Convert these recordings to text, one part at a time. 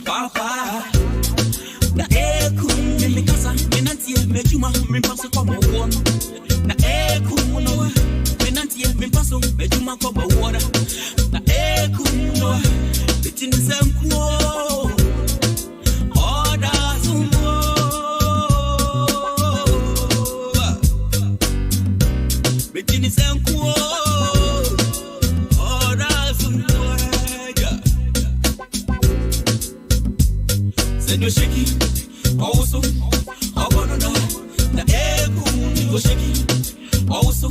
Papa. Na ekum me kasa me nantie me juma me paso ko mo won. Na ekum no me nantie me paso me juma ko mo won. Na ekum no bitin semkuo. Oda zumbo. Bitin semkuo. Then you shake it, also, oh, no, no, the egg, you shake it, also,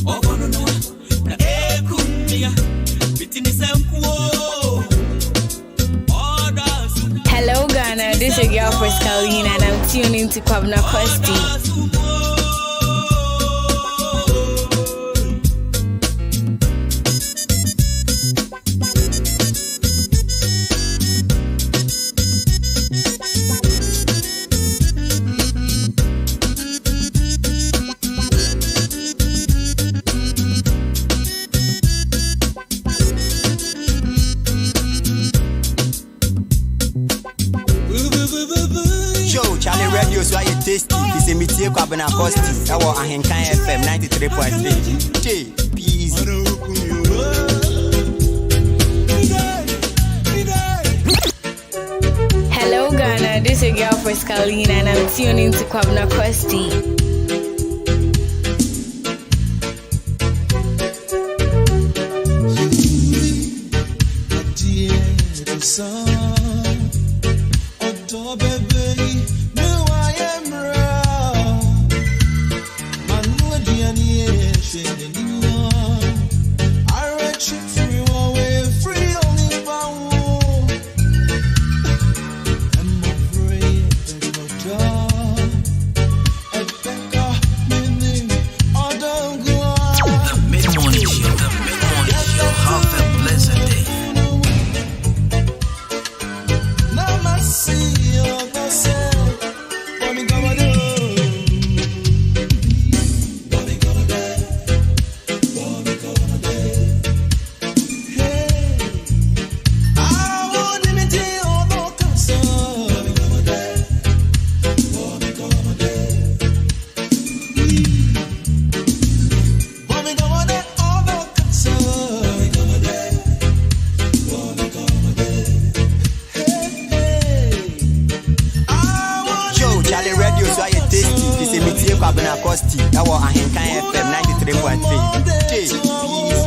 oh, no, no, the egg, between the same Hello, Ghana, this is your girl Pascaline, and I'm tuning to Kwabena Costy. Kwabena Costy, I was in FM 93.3. J, peace. Hello, Ghana, this is your girl Pascaline, and I'm tuning to Kwabena Costy. Kwabena Costy, I was in FM 93.3. J, peace.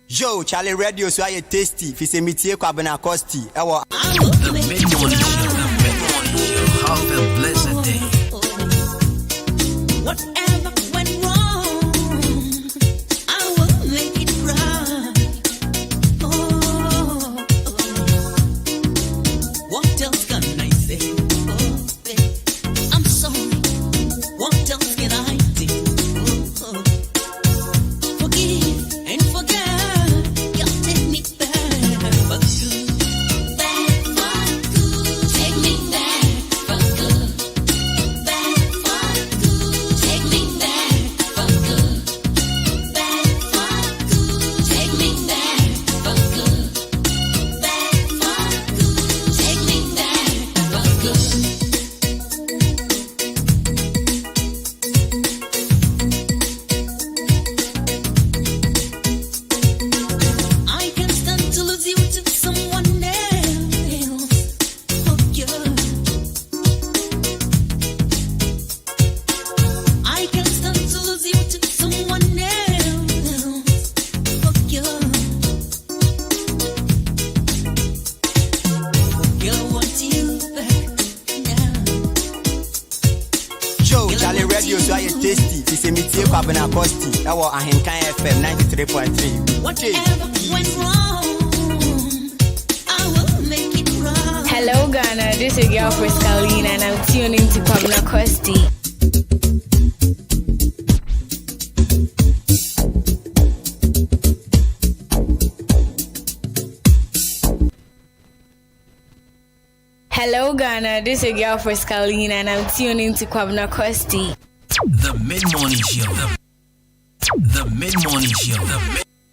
Yo, Charlie Radio, so I tasty. If it's a meeting, Kwabena Costy. The mid-morning show. Have a blessed day. Whatever went wrong, I will make it right. Oh, what else can I say? Oh, I'm sorry. What else? tasty. It's a meeting Kwabena Costy. I was Ahenkan FM 93.3. Whatever went wrong, I will make it right. Hello Ghana, this is your girl Kalina and I'm tuning to Kwabena Costy. Hello Ghana, this is your girl Kalina and I'm tuning to Kwabena Costy. The mid-morning show. The mid-morning show.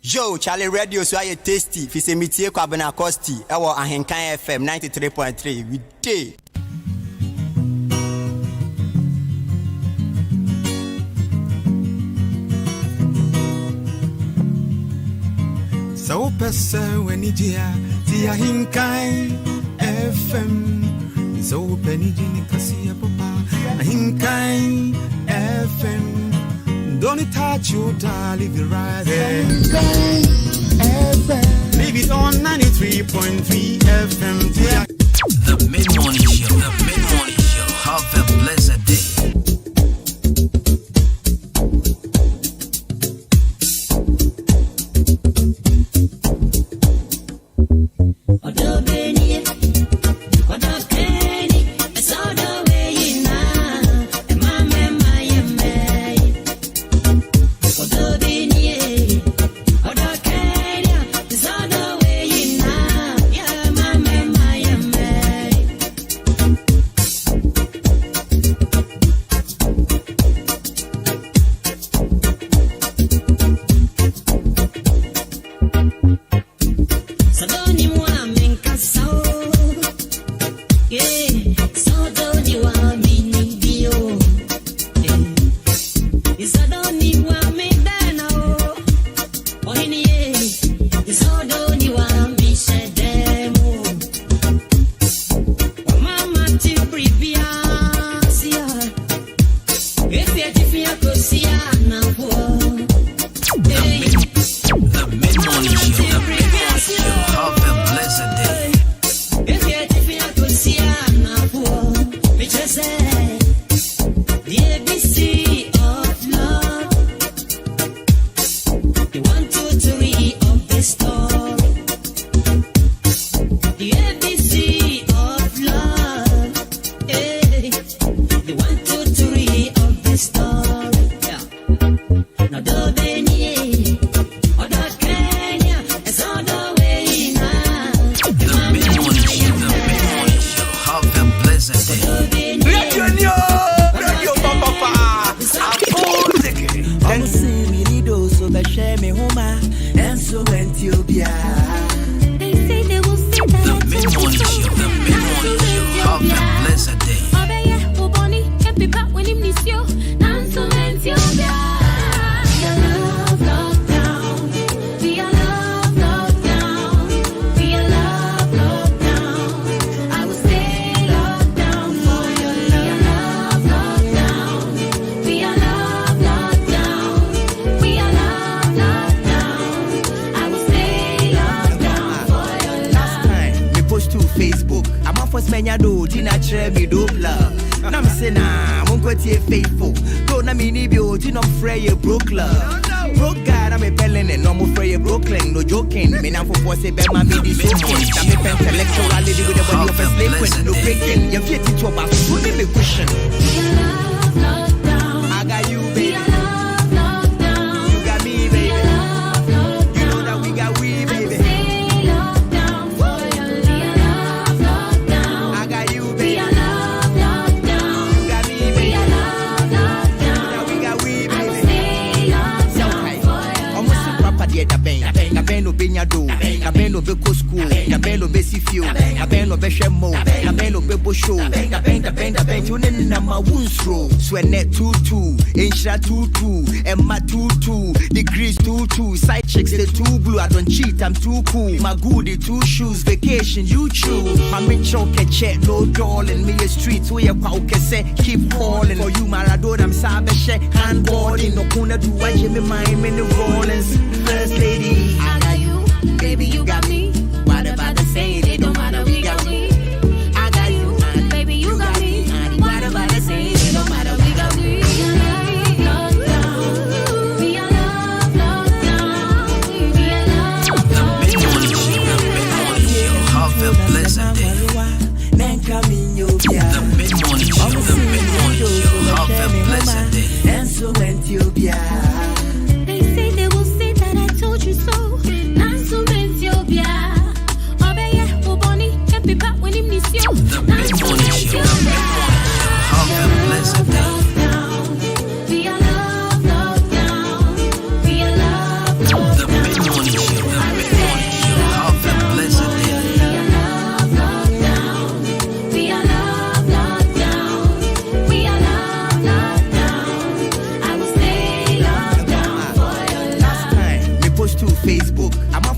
Yo, Charlie Radio so I tasty. If it's a meeting Kwabena Costy. I was Ahenkan FM 93.3. We day. So pesa wenijia tia Ahenkan FM. So penijini kasia papa Ahenkan FM. Don't touch you, leave it right there. Leave it on 93.3 FM. The mid-morning show. The mid-morning show. Have a blessed day. Swenet tutu, Insha tutu, Emma tutu, degrees tutu, side chicks they too blue. I don't cheat, I'm too cool. My goodie, 2 shoes, vacation, you choose. My choke check, no darling. Me a streets where you say keep calling. For you, Maradona, I'm Sabeshe, handballing. No kuna do I Jimmy mine, many rollins. First lady, I got you, baby, you got me. Whatever they say, it don't matter, we got we. I got you, baby, you got me. Whatever they say, it don't matter, we got we.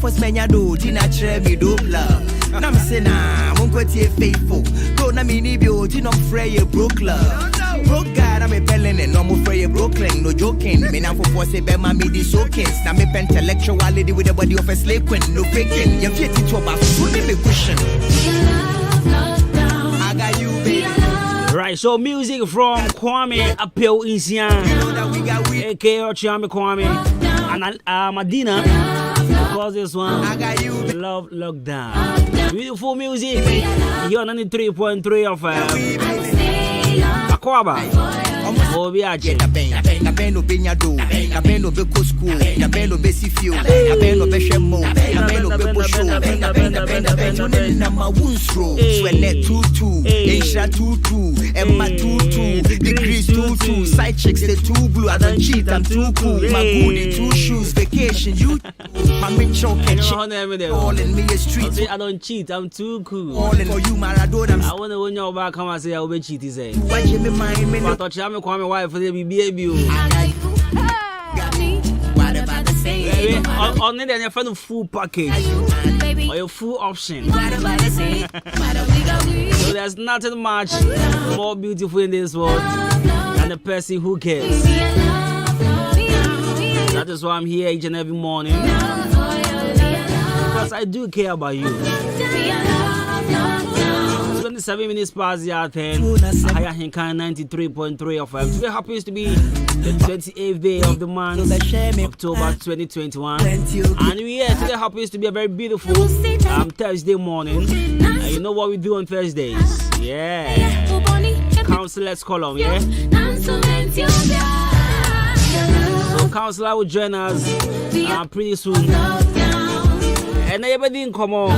first man ya do, Tina Trebi do love. Nam sena, Munko tie faithful. Go na mini bio, Tina Frey broke love. Broke God, I'm a bellin' and no more Frey Brooklyn, no joking. Me now for force a bema me the soakings. Now me intellectuality with the body of a slave queen, no faking. You're fit to about food, me cushion. I got you, baby. Right, so music from Kwame Appeal Insian, aka Chiame Kwame, and Madina, because this one, Love Lockdown. Beautiful music, here on 93.3 of Akwaba. Obiaje. Na beno benya do, na beno be ko school, na beno be sifio, na beno be shemo, na beno be posho, na beno na ma wunstro, swele tutu, insha tutu, emma tutu, degrees tutu, side chicks they too blue, I don't cheat, I'm too cool, my goodie, 2 shoes, vacation, you, my min choke and shit, all in me a street, I don't cheat, I'm too cool, all in for you Maradona, I wanna win your back, come and say I'll be cheating, say, why you me mind me, but touch me Kwame wife for the baby. On need any kind of full package or your full option. So there's nothing much more beautiful in this world than the person who cares. That is why I'm here each and every morning, because I do care about you. 27 minutes past the hour 10. Higher Hinkai 93.3 of FM. Today happens to be the 28th day of the month, October 2021. And today happens to be a very beautiful Thursday morning. And you know what we do on Thursdays? Yeah. Counselor's column, yeah? So Counselor will join us pretty soon. And everybody in common.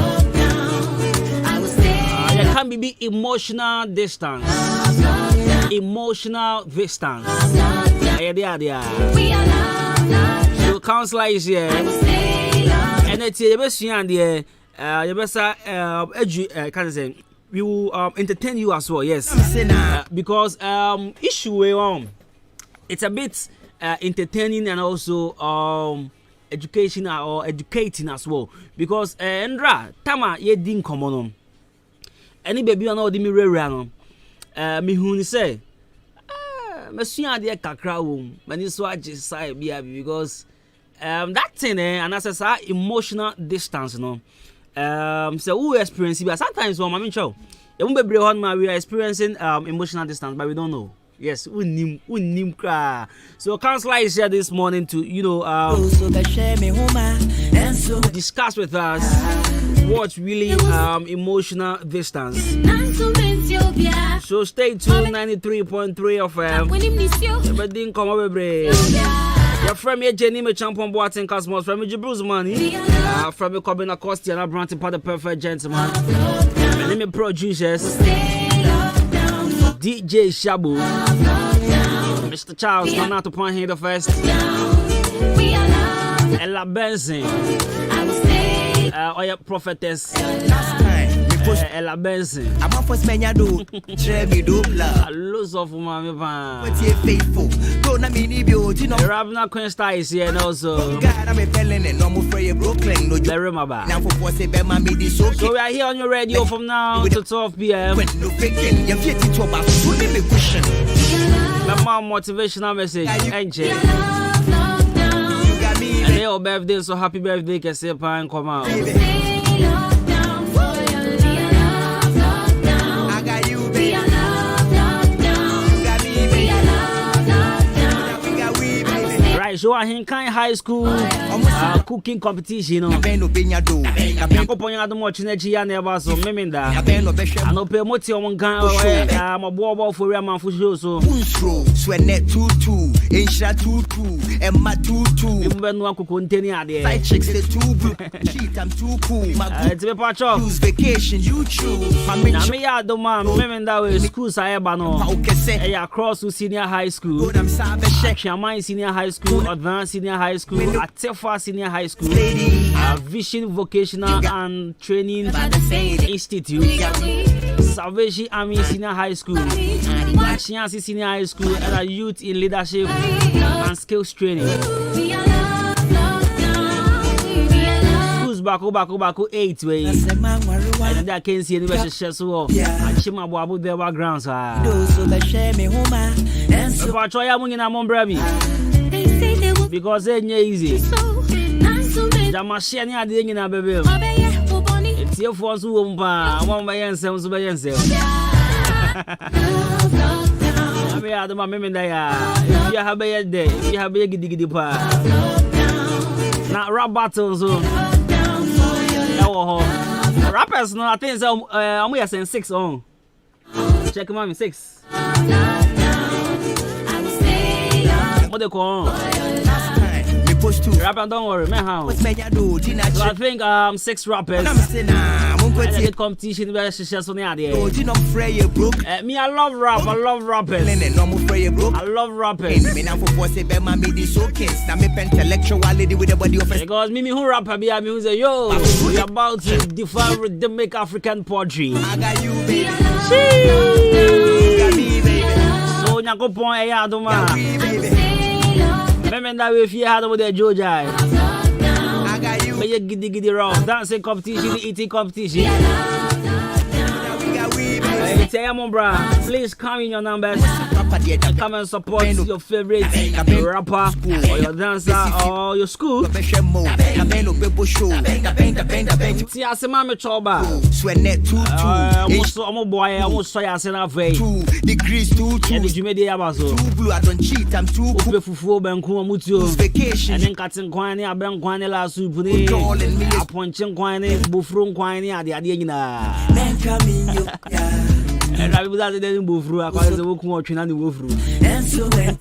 There can be emotional distance. Emotional distance. Yeah. So counselor is here. And it's the best thing there. The best can say we will entertain you as well. Yes. Because issue it's a bit entertaining and also educational or educating as well. Because Ndra Tama ye din common. Any baby I know the mirror no. Me who say me sua de kakra wom. Mani so age side bia because that thing and as a emotional distance no. So who experience it sometimes one mama show. You won't be brave on we are experiencing emotional distance but we don't know. Yes, unim kra. So counselor is here this morning to discuss with us what's really emotional distance. So stay tuned 93.3 of everything come over brave. Your friend me Jenny me champion Boating Cosmos from me Bruce Money from me Kwabena Costy and Branton part the perfect gentleman. And me producers DJ Shabu, Mr. Charles, come out to point here the first. Ella Benson, Oya Prophetess, Ella Benson. I'm a first man ya do, Trebi do love. Lots of mommy pan. But you faithful, go na mini beauty no. Rabna Queen Star is here and also. God, I'm a bellin' and no more Frey Brooklyn, no joke. Now for force a bema me the soakings. So we are here on your radio from now to 12 p.m. When no faking, you're fit to about food me cushion. My mom motivational message, NJ. You got me. And your birthday, so happy birthday, can say pan come out. So I think high school cooking competition, you know. I don't much energy and never so memenda. I don't pay much on I'm a bob for a man for show. So Swenet tutu, insha tutu, emma tutu. When one could continue there. Side chicks the too blue. Cheat, I'm too cool. My it's a patch of vacation, you choose. I don't man, memenda with schools I ever know. Across to senior high school. Shaman senior high school. Advanced Senior High School, Atefa Senior High School, Vision Vocational and Training Institute, Salvation Army Senior High School, Chiansi Senior High School, and a Youth in Leadership and Skills Training. Schools back 8 way. And I can see any better so. I chim about their backgrounds. If I try among in a mombrabi because they're easy. The machine are doing in a baby. It's your force womb. I want my answers by yourself. I have my memory there. If you have a day, if you have a giddy pa. Now rap battles. Rappers, no, I think so. I'm saying 6 on. Check him out, 6. What they call? Rapper, don't worry, man. How? So I think 6 rappers. I did competition where she says on the idea. Me, I love rap. I love rappers. I love rappers. Because me who rapper be me who say yo, we about to define rhythmic African poetry. I got you, baby. So nyako pon e ya Adwuma. Remember that we fear had with the Georgia. I got you. Be giddy round dancing competition, eating competition. Say, please come in your numbers and come and support your favorite rapper or your dancer or your school. See, I say, Mamma Choba. I'm boy, I almost saw you as an affair. 2 degrees, 2 you made the Abazo. 2 blue, I don't cheat, I'm too full. Vacation. And then cutting quine, I've been quine last week. Punching quine, buffroon quine, the idea. And I was at the move through. I was the walk watching and the move through. And so they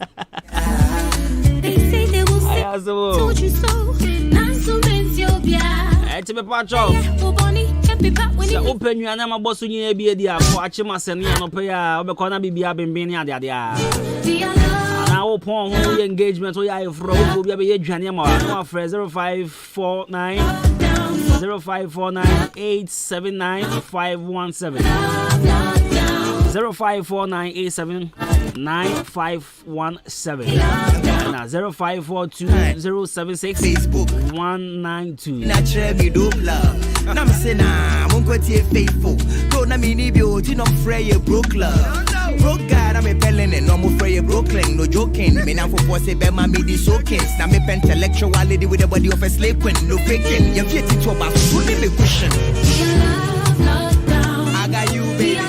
say they will say, told you so. It's a patch off. Open you and I'm a boss in your beard. Watch him as an Yanopea, Obacona be up in Benia. And I will point engagement. So I will be a Janema 0549 879 517. 0549879517 and 0542 Facebook 192. Natural me do love. I'm saying I'm going to faithful. Don't I mean if you did not fray a broke love. Broke God, I'm a pelling and no more fray a Brooklyn. No joking. Me now for say Bema me the soakings. Now me intellectuality with the body of a slave queen. No faking. You're getting to about to be cushion. I got you, baby.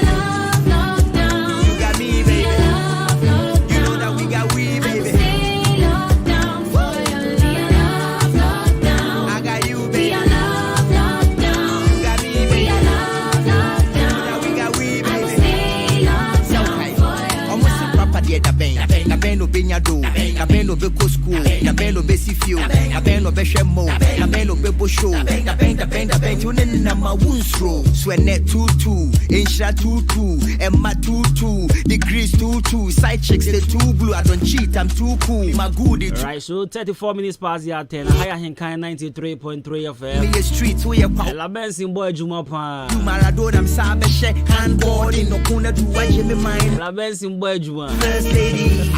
Kwabena Benyado, Kwabena Beko School, Kwabena Besifio, Kwabena Beshemo, Kwabena Bebo Show, Kwabena Benjunen ma Wunsro, Swenet 22, Insha 22, Emma 22, Degrees 22, side chicks the 2 blue, I don't cheat, I'm too cool, my goodie. Right, so 34 minutes past the 10, higher Hinkai 93.3 FM. Me streets where you La Benson boy Adwuma pa. Maradona, I'm Sabeshe, handball in no corner to watch me mind. La Benson boy Adwuma. First lady.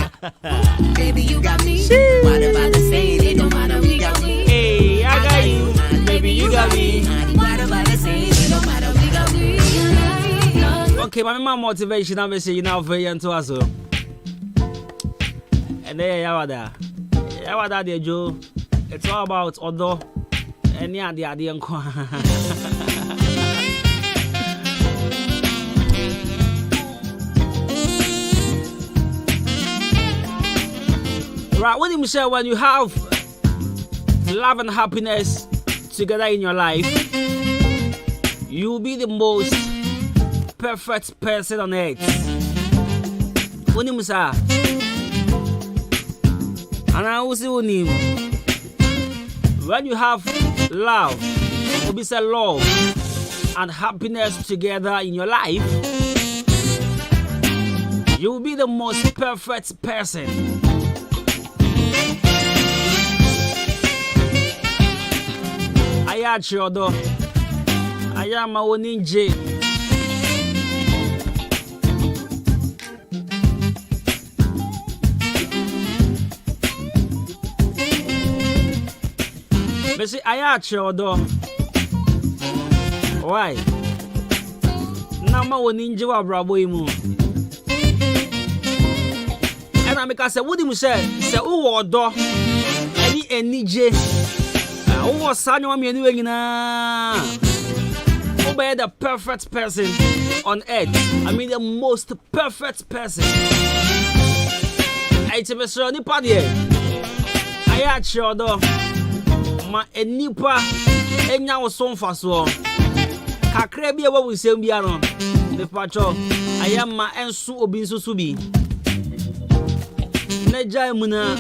Baby, you got me. What about the say? It don't matter, we got me. Hey, I got you. Baby, you got me. What about the say? It don't matter, we got me. Okay, my motivation, I'm saying you now very into us. And there you are there. Yawada, dear Joe. It's all about Odo. And yeah, the idea. Right, what do you say when you have love and happiness together in your life? You'll be the most perfect person on earth. What do you say? And I will say when you have love, you say love and happiness together in your life, you'll be the most perfect person. Ayachodo, I am a ninja. But see, Ayachodo, Why? Nama woni nje wa brabo imu. And I say, what do you say? Say, oh, do any J. Oh, son, I'm anyway. Oh, by the perfect person on earth. I mean, the most perfect person. I tell you, so nipa de. I actually do. Ma nipa enya wo so mfa so. Kakra bi e wo wisem bia no. Me pacho. Ayama ensu obi nsusu bi. Neja emuna.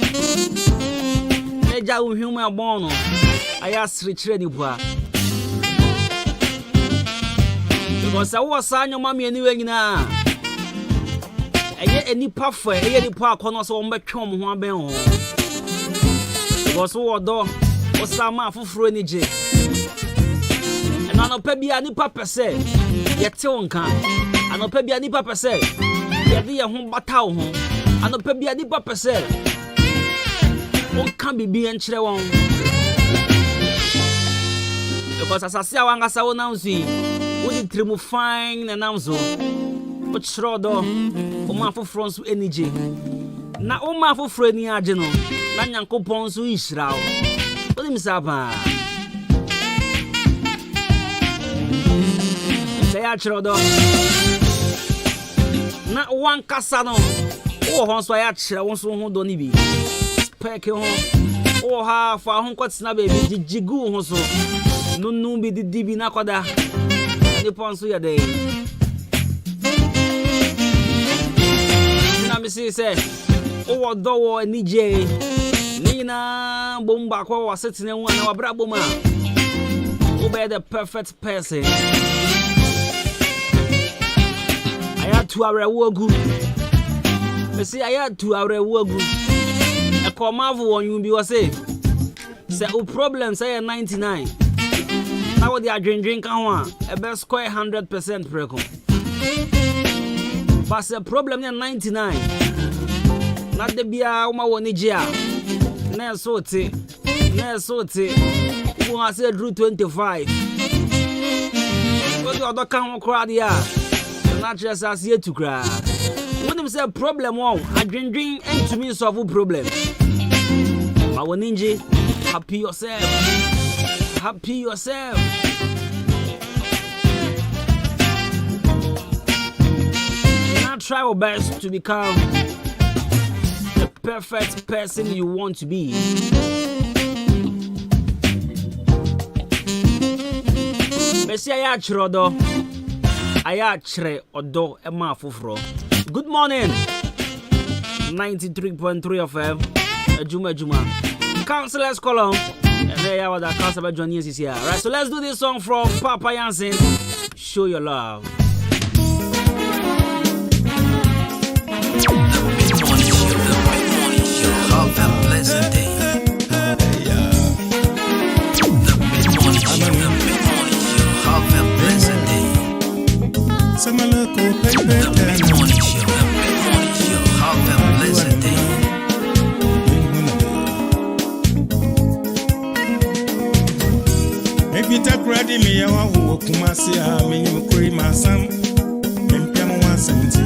Neja uhwum abon no. Aya srechire ni bua. Because I was saying your mommy anyway na. Eye enipa fo, eye nipa akono so wo mbetwe mo ho aben ho. Because wo do osama afufuro ni je. Anopa bia nipa pese yete wonka. Anopa bia nipa pese yede ye ho bata wo ho. Anopa bia nipa pese wonka bibi enkyere won. Because asase awangasa wo na nsi we di trimu fine na namzo. But shrodo o ma fufuro nso enije. Na o ma fufuro ni age no na Nyankopon nso ishira wo. What do sapa? Say achrodo. Na wan kasa no. O ho so ya chira won so ho do ni bi. Spec ho. O ha fa ho kwatsina be bi jijigu ho so. Nunu bi di bi na koda. Ni ponso ya dey. Na me say o do wo ni je. Nina bomba kwa wasetine hu na wabra boma. Obey the perfect person. Aya tu arewogu. Me say aya tu arewogu. E komavu won bi wo say. Say o problem say 99. Now what they are drinking kan ho a be square 100% preko. But the problem is 99. Not the bia uma woni gia. Na so te. Who has said drew 25. What the other can crowd here? Not just as here to cry. When them say problem one, I drink and to me solve problem. But when ninja, happy yourself. Happy yourself. Now try your best to become the perfect person you want to be. Messi ayachrodo. Ayachre odo ema fufro. Good morning. 93.3 FM. Adwuma. Counselors column. And there was that counselor Johnny is here. Right, so let's do this song from Papa Jansen. Show your love. Have a pleasant day. The mid-morning show. Have a pleasant day. The mid-morning show. Have a pleasant day. If you take ready me, I want to walk my see how many cream my son. And Piamo 170.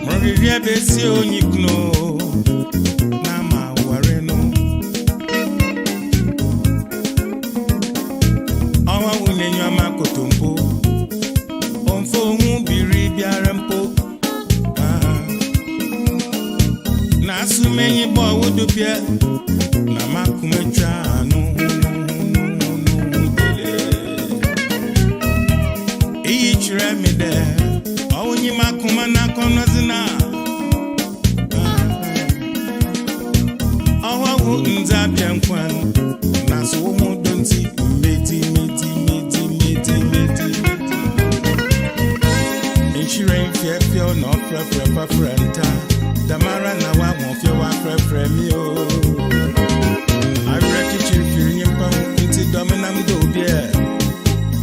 Maria Besio, you know. Nama Wareno. Our woman, your Makotumbo. On phone, be Ribiarampo. Nasu many boy would be Namakumetrano. Me there. Oh, you makumana konazina. Oh, wouldn't that be one? Naso don't see meti. Insurance, feel no preferenta. Tamara, now I won't feel what prefer me. I reckon you feel your pound into dominant do beer.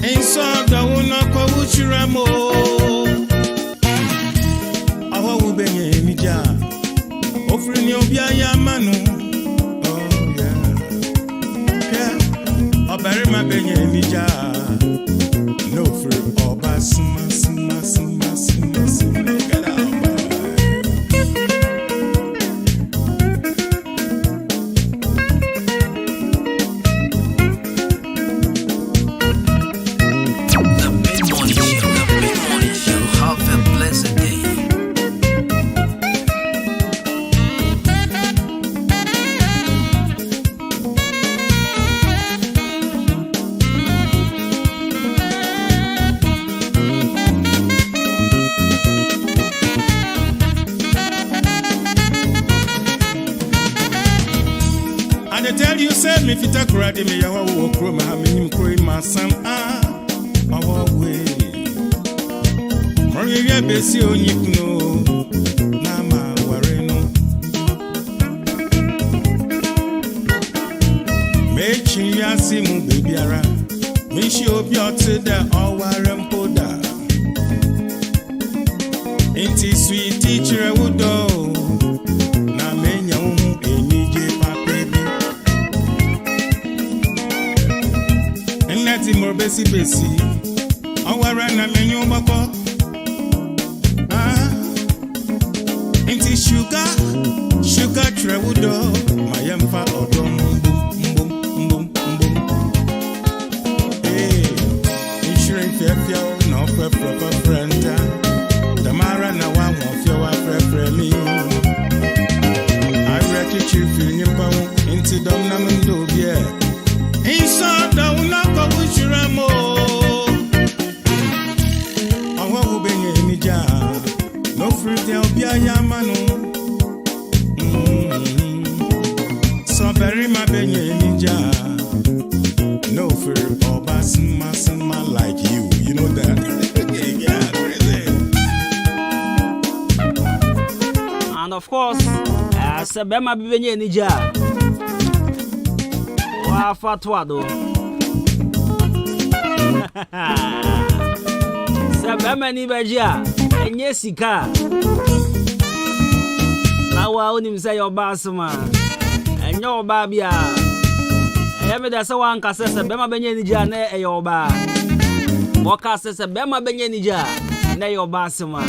And so the one of Kawuchiramo. Our Ubeni Mija offering your Bia Manu. Oh, yeah. Yeah, I'll bury my baby benye mija. No free oba sima. Get out, boy. The mid-morning show. Have a blessed day. I tell you, say me fit a crowd me ya wo kro ma me nim kro ma sam our way. Mori ya besi onyikuno na ma ware no. Me chi ya si mu bebiara. Me shi obi ote da oware mpoda. Inti sweet teacher wudo. Na me nya hu enije Nati more besi. Awara na menyu bako. Inti sugar trewudo. Mayemfa odom boom. Hey, insurance fefia no frenta. Tamara na wa wonfia wa frefremi. I reckon you feel nyimpa inti dom na mendo bia. Inside down na ko bushiramo. Awa wo benye mija. No free tell bia yamanu. So very my benye mija. No fear oba sima like you. You know that. Yeah, crazy. And of course, Sabema benye nija. Fatwado Sabema ni bajia enye sika na wa onim say obasuma enye oba bia eme da se wan kase Sabema benye nija na eyoba boka se Sabema benye nija na yobasuma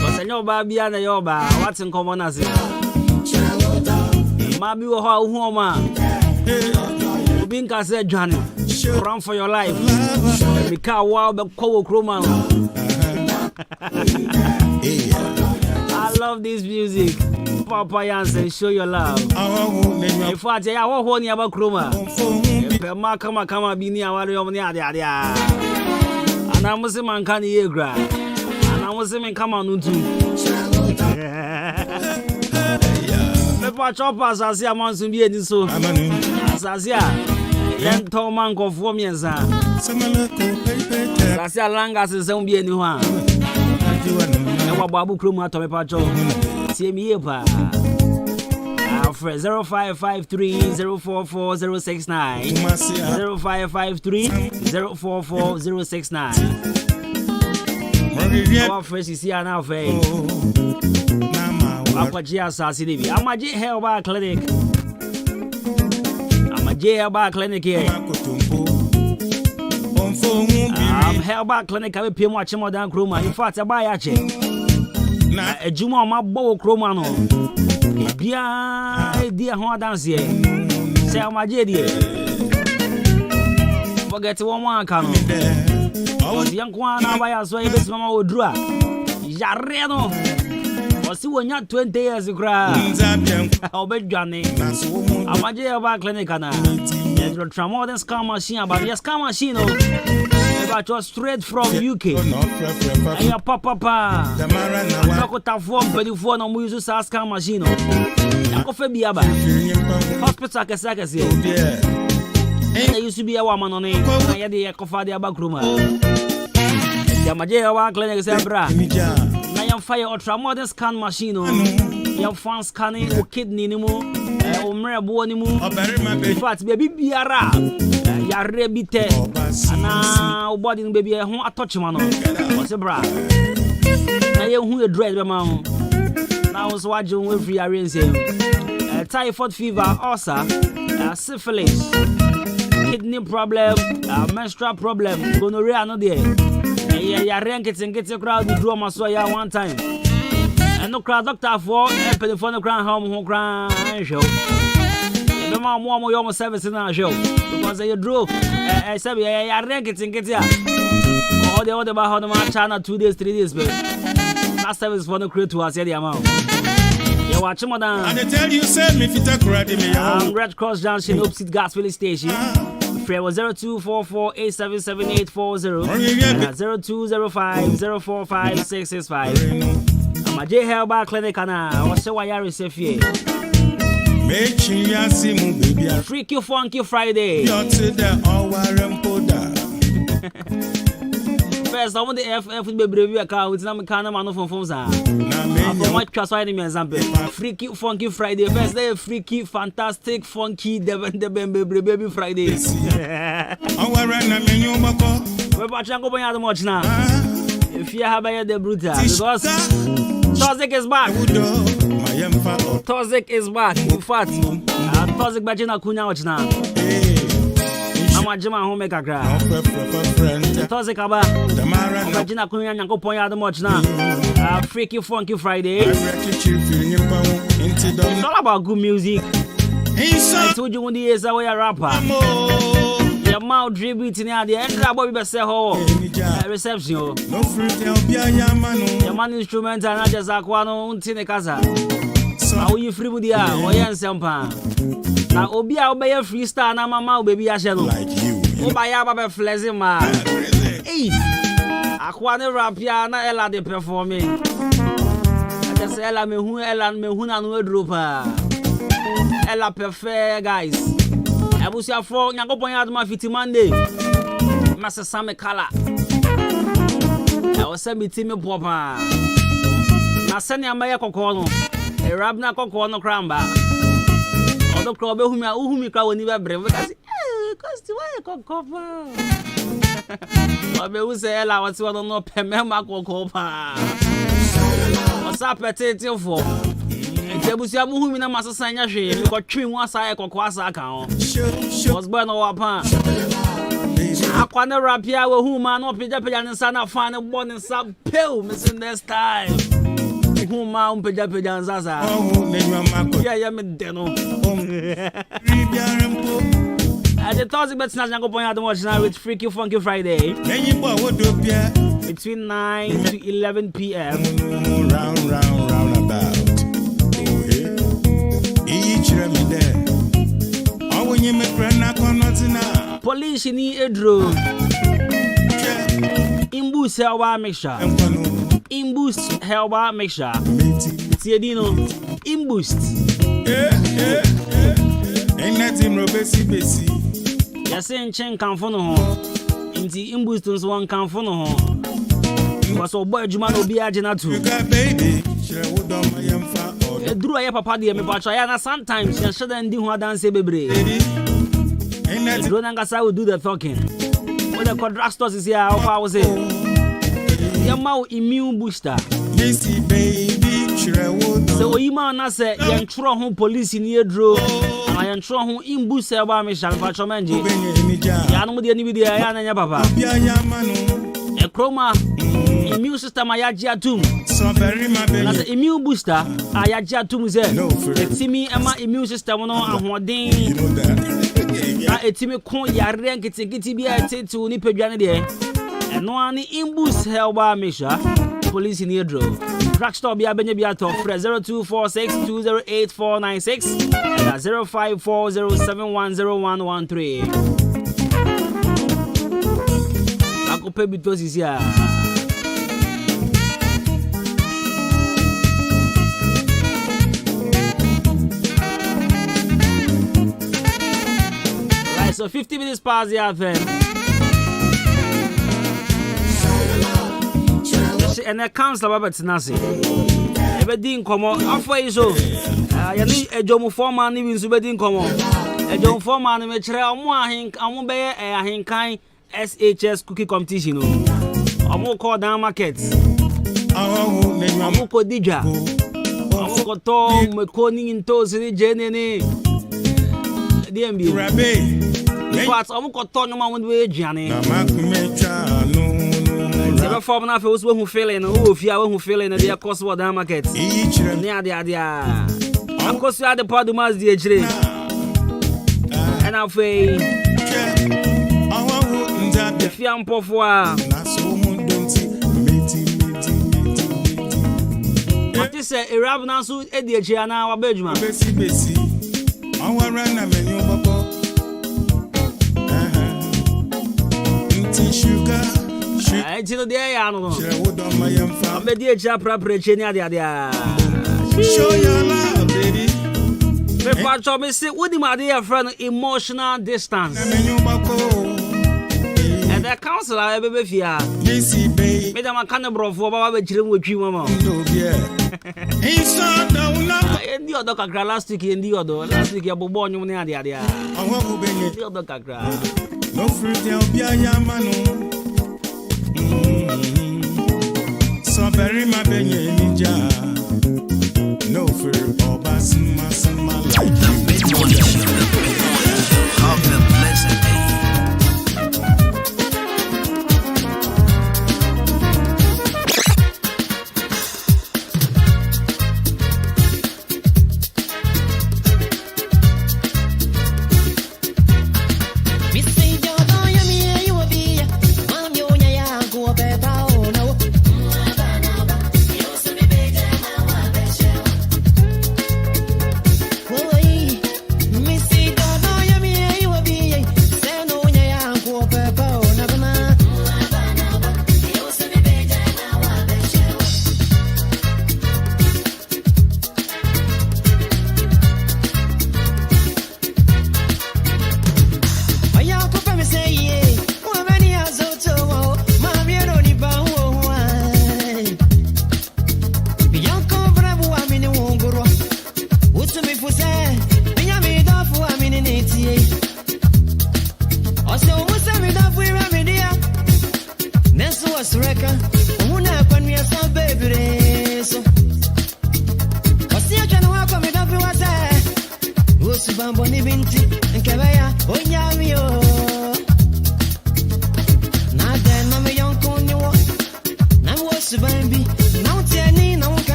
ko se enye oba bia na yoba watin komona se ma bi wo ho hu oma being said, Johnny, run for your life. Because wow, the cow chroma. I love this music. Papa Yansen, show your love. In fact, I want one about chroma. Come be near what you're near. And I must man can hear gra. And I must come on to. Papa choppers, I see a month to be in so. Sazia, then Toman go for me as Sazia Langas is on be anyone. Our Babu Kruma to me patrol. See me here, pa. 0553-044-069 0553-044-069. Our fresh is here now, Faye. Aquagia Sassy, Amaji Health Clinic. J-Bar Clinic here. Hellbar Clinic, I will pay much more than Chroma. In fact, I buy a check. A Juma, my bow Chromano. Bia, dear, how dance here. Say, my JD. Forget one can. I was young one, I buy a so best mama would draw. Jareno. Or see when you're 20 years ago. I'll bet Johnny. I'm a J-Bar Clinic. There's a modern scan machine, but yes, scan machine. But you're straight from UK. And your papa. I could have 124 no use scan machine. I could be a hospital. There used to be a woman on it. I had the Ecofadia backroom. The J-Bar Clinic is a bra. Fire ultra modern scan machine. Your fan scanning or kidney anymore. Or mere bone. In fact, baby, be a rap. Ya rebite. And now, body baby, a home a touch man. What's a bra? I am who a dread man. Now, I was watching with rearranging. Typhoid fever, ulcer, syphilis, kidney problem, menstrual problem, gonorrhea no there. Yeah, rank it and get a crowd to draw my soul one time. And no crowd doctor for the phone crown home crown show. The mom more your service in our show because you drew. I said, I rank it and get ya. All the other about how the man China 2 days, 3 days, but last service for the crew to us, the amount. You watch him, madam. And they tell you, send me fit a crowd in me. Red Cross Junction, Opposite Gas Filling Station. Free was 0244-877-840 and 0205-045-665. I'm a J Health Clinic and I was so I receive here. Make sure you see me, baby. Freaky Funky Friday. You're to the hour and powder. First, I want the FF with baby account with some kind of man from phones. For my trust, I need an example. Freaky Funky Friday. First day, freaky, fantastic, funky, the baby Friday. We're watching go by much now. If you have the brutal, because Toxic is back. Toxic is back. In fact, Toxic Bajina Kunya watch now. I'm a Jima homemaker. Toxic Aba. Bajina Kunya Yanko Poya the much now. Freaky Funky Friday. It's all about good music. I told you when the years away a rapper. Your mouth dribble in the end. Boy, be say ho. Reception. No fruit, your man instrument and I just aquano untine casa. How you free with the oyan sampa? Now, Obia obey a freestyle, and mamma, baby, I shall like you. Obaya Baba Flezima. Hey, Aquana Rapiana Ella de performing. I just Ella me who Ella me who no drooper. Ella prefer guys. I was your for Yangopoya Fiti Monday. Master Sammy Kala. I was sent me Timmy Papa. Now send your Maya Cocono, a Rabna Cocono Cramba. Although Crowbe whom you call when you were brave, because Costy, why a cocopa? I will say, I was one of no Pemema Cocopa. What's up, potato for? There was your moving a master sign. You got 3 1 side of Quasa account. Was born over pan. I can't rapia who man up in Japan and son of fan and born in some pill, missing this time. Who man Japan Zaza? Yeah, I'm Deno. At the Toxic Bets National Point out watch now with Freaky Funky Friday. Between 9 to 11 p.m. Round about. Police in Edro. Imbus Helba Mixture. Imbus Helba Mixture. Tiedino. Imbust. Ain't nothing Robesi Bessie. You're saying Chen Canfono. Inti Imbustons one Canfono. Was a boy Juman will be Agenatu. You got baby. Drew a papa dear me, but I sometimes you shouldn't do what dance baby. Dronangasa will do the talking. When the contractors is here, how I was saying, your mouth immune booster. So, you man, say, young throw home police in your draw. I am throw home in booster by me, shall patch your man. Yanom the Nvidia and your papa. A chroma immune system, I had tomb. So very my baby. As an immune booster, I had tomb. See me and my immune system on one day. You know that. A team con ya rank it to be a to Nipper Janity. And no one in boost Helba Misha. Police in Yadro. Drugstore be a Benabiato, 0246-208-496 and 0540710113. I could pay because he's here. So 50 minutes past the FM. And the council about Tanasi. Everything come on. After so, you need a job for man even so bedin come on. A job for man me chere omo ahin be ahinkan SHS cookie competition o. Omo call down market. Omo ko dija. Omo ko to me ko ni into se ni jenene. DMB. But I'm going to no man with Johnny. Na makumecha no. Never form na fe wo hu feeling who fia wo hu feeling na dey cost what market. Near dia. Akos ya the pod mas di ejire. And afei. Fia mpofo a. Na so mu donti meti. Ati se Arab na so e di ejire na wa bedwuma. Besi. Awara na menyo babo. Sugar. I tell you there ya no. Share wood on my I'm be di ejire prapreche ni dia. Show your love, baby. Before to me say what the my friend emotional distance. And the counselor I be fear. Missy baby. Me dem kan bro for baba be chire mo twi mama. He's not down now. Endi odo kakra last week ya bobo onyum ne ade. Awu benye. Endi odo kakra. No fruit ya obia ya manu. So very my benye ninja. No fear or basma like The mid-morning show. Have a blessed day.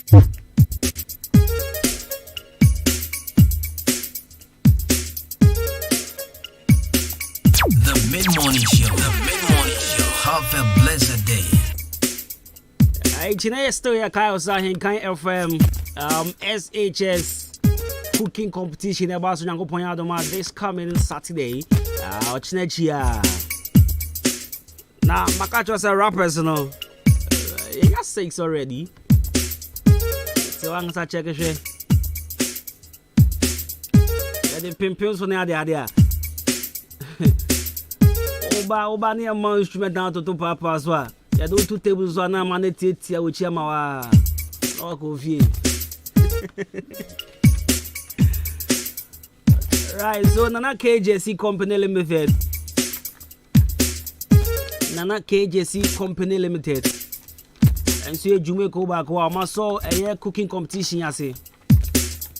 The Mid-Morning Show. The Mid-Morning Show. Have a blessed day. Today still here, Kyle Sahin, Kind FM, SHS cooking competition about Adwuma this coming Saturday. Now, Makacho was a rapper, no. He got 6 already. So I'm going to check it. The pimpins on the idea. Oba near my instrument down to Papa as well. I do 2 tables on a manate here with Yamawa. Oh, coffee. Right, so Nana KJC Company Limited. Nana KJC Company Limited. And so you make over I saw a year cooking competition. I say,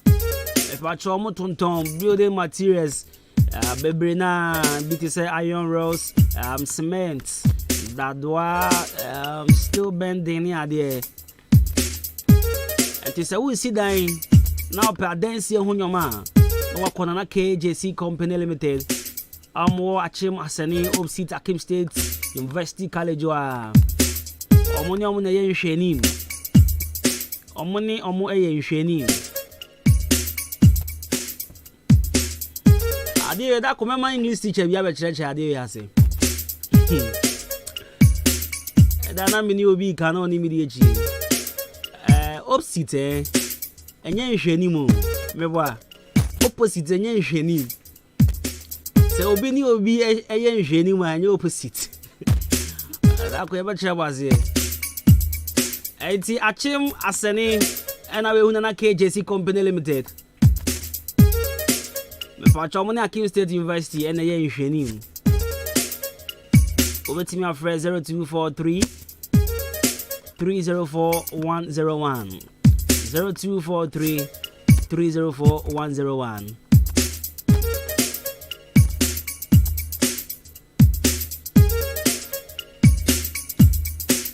if I try more building materials, bebrina, BTC iron rods, cement, dadwa, still bending here there. And it's a we see dying now per dance here on your man. No one Nana KJC Company Limited. I'm watching Asani opposite Akim State University College. Omoni omo na yen hwenim. Omoni omo yen hwenim. Ade da komema English teacher bia be chire ade ya se. Da na mini obi ka na oni mi di echi. Opposite enye hwenim o. Mebo a opposite enye hwenim. Se obi ni obi eye hwenim a enye opposite. Da ko e be chire baze. Eti Achim Asani and I will Nana KJC Company Limited. Me for Chomoni Akim State University and a year in Shenim. Over to me of 0243 304 101. 0243 304 101.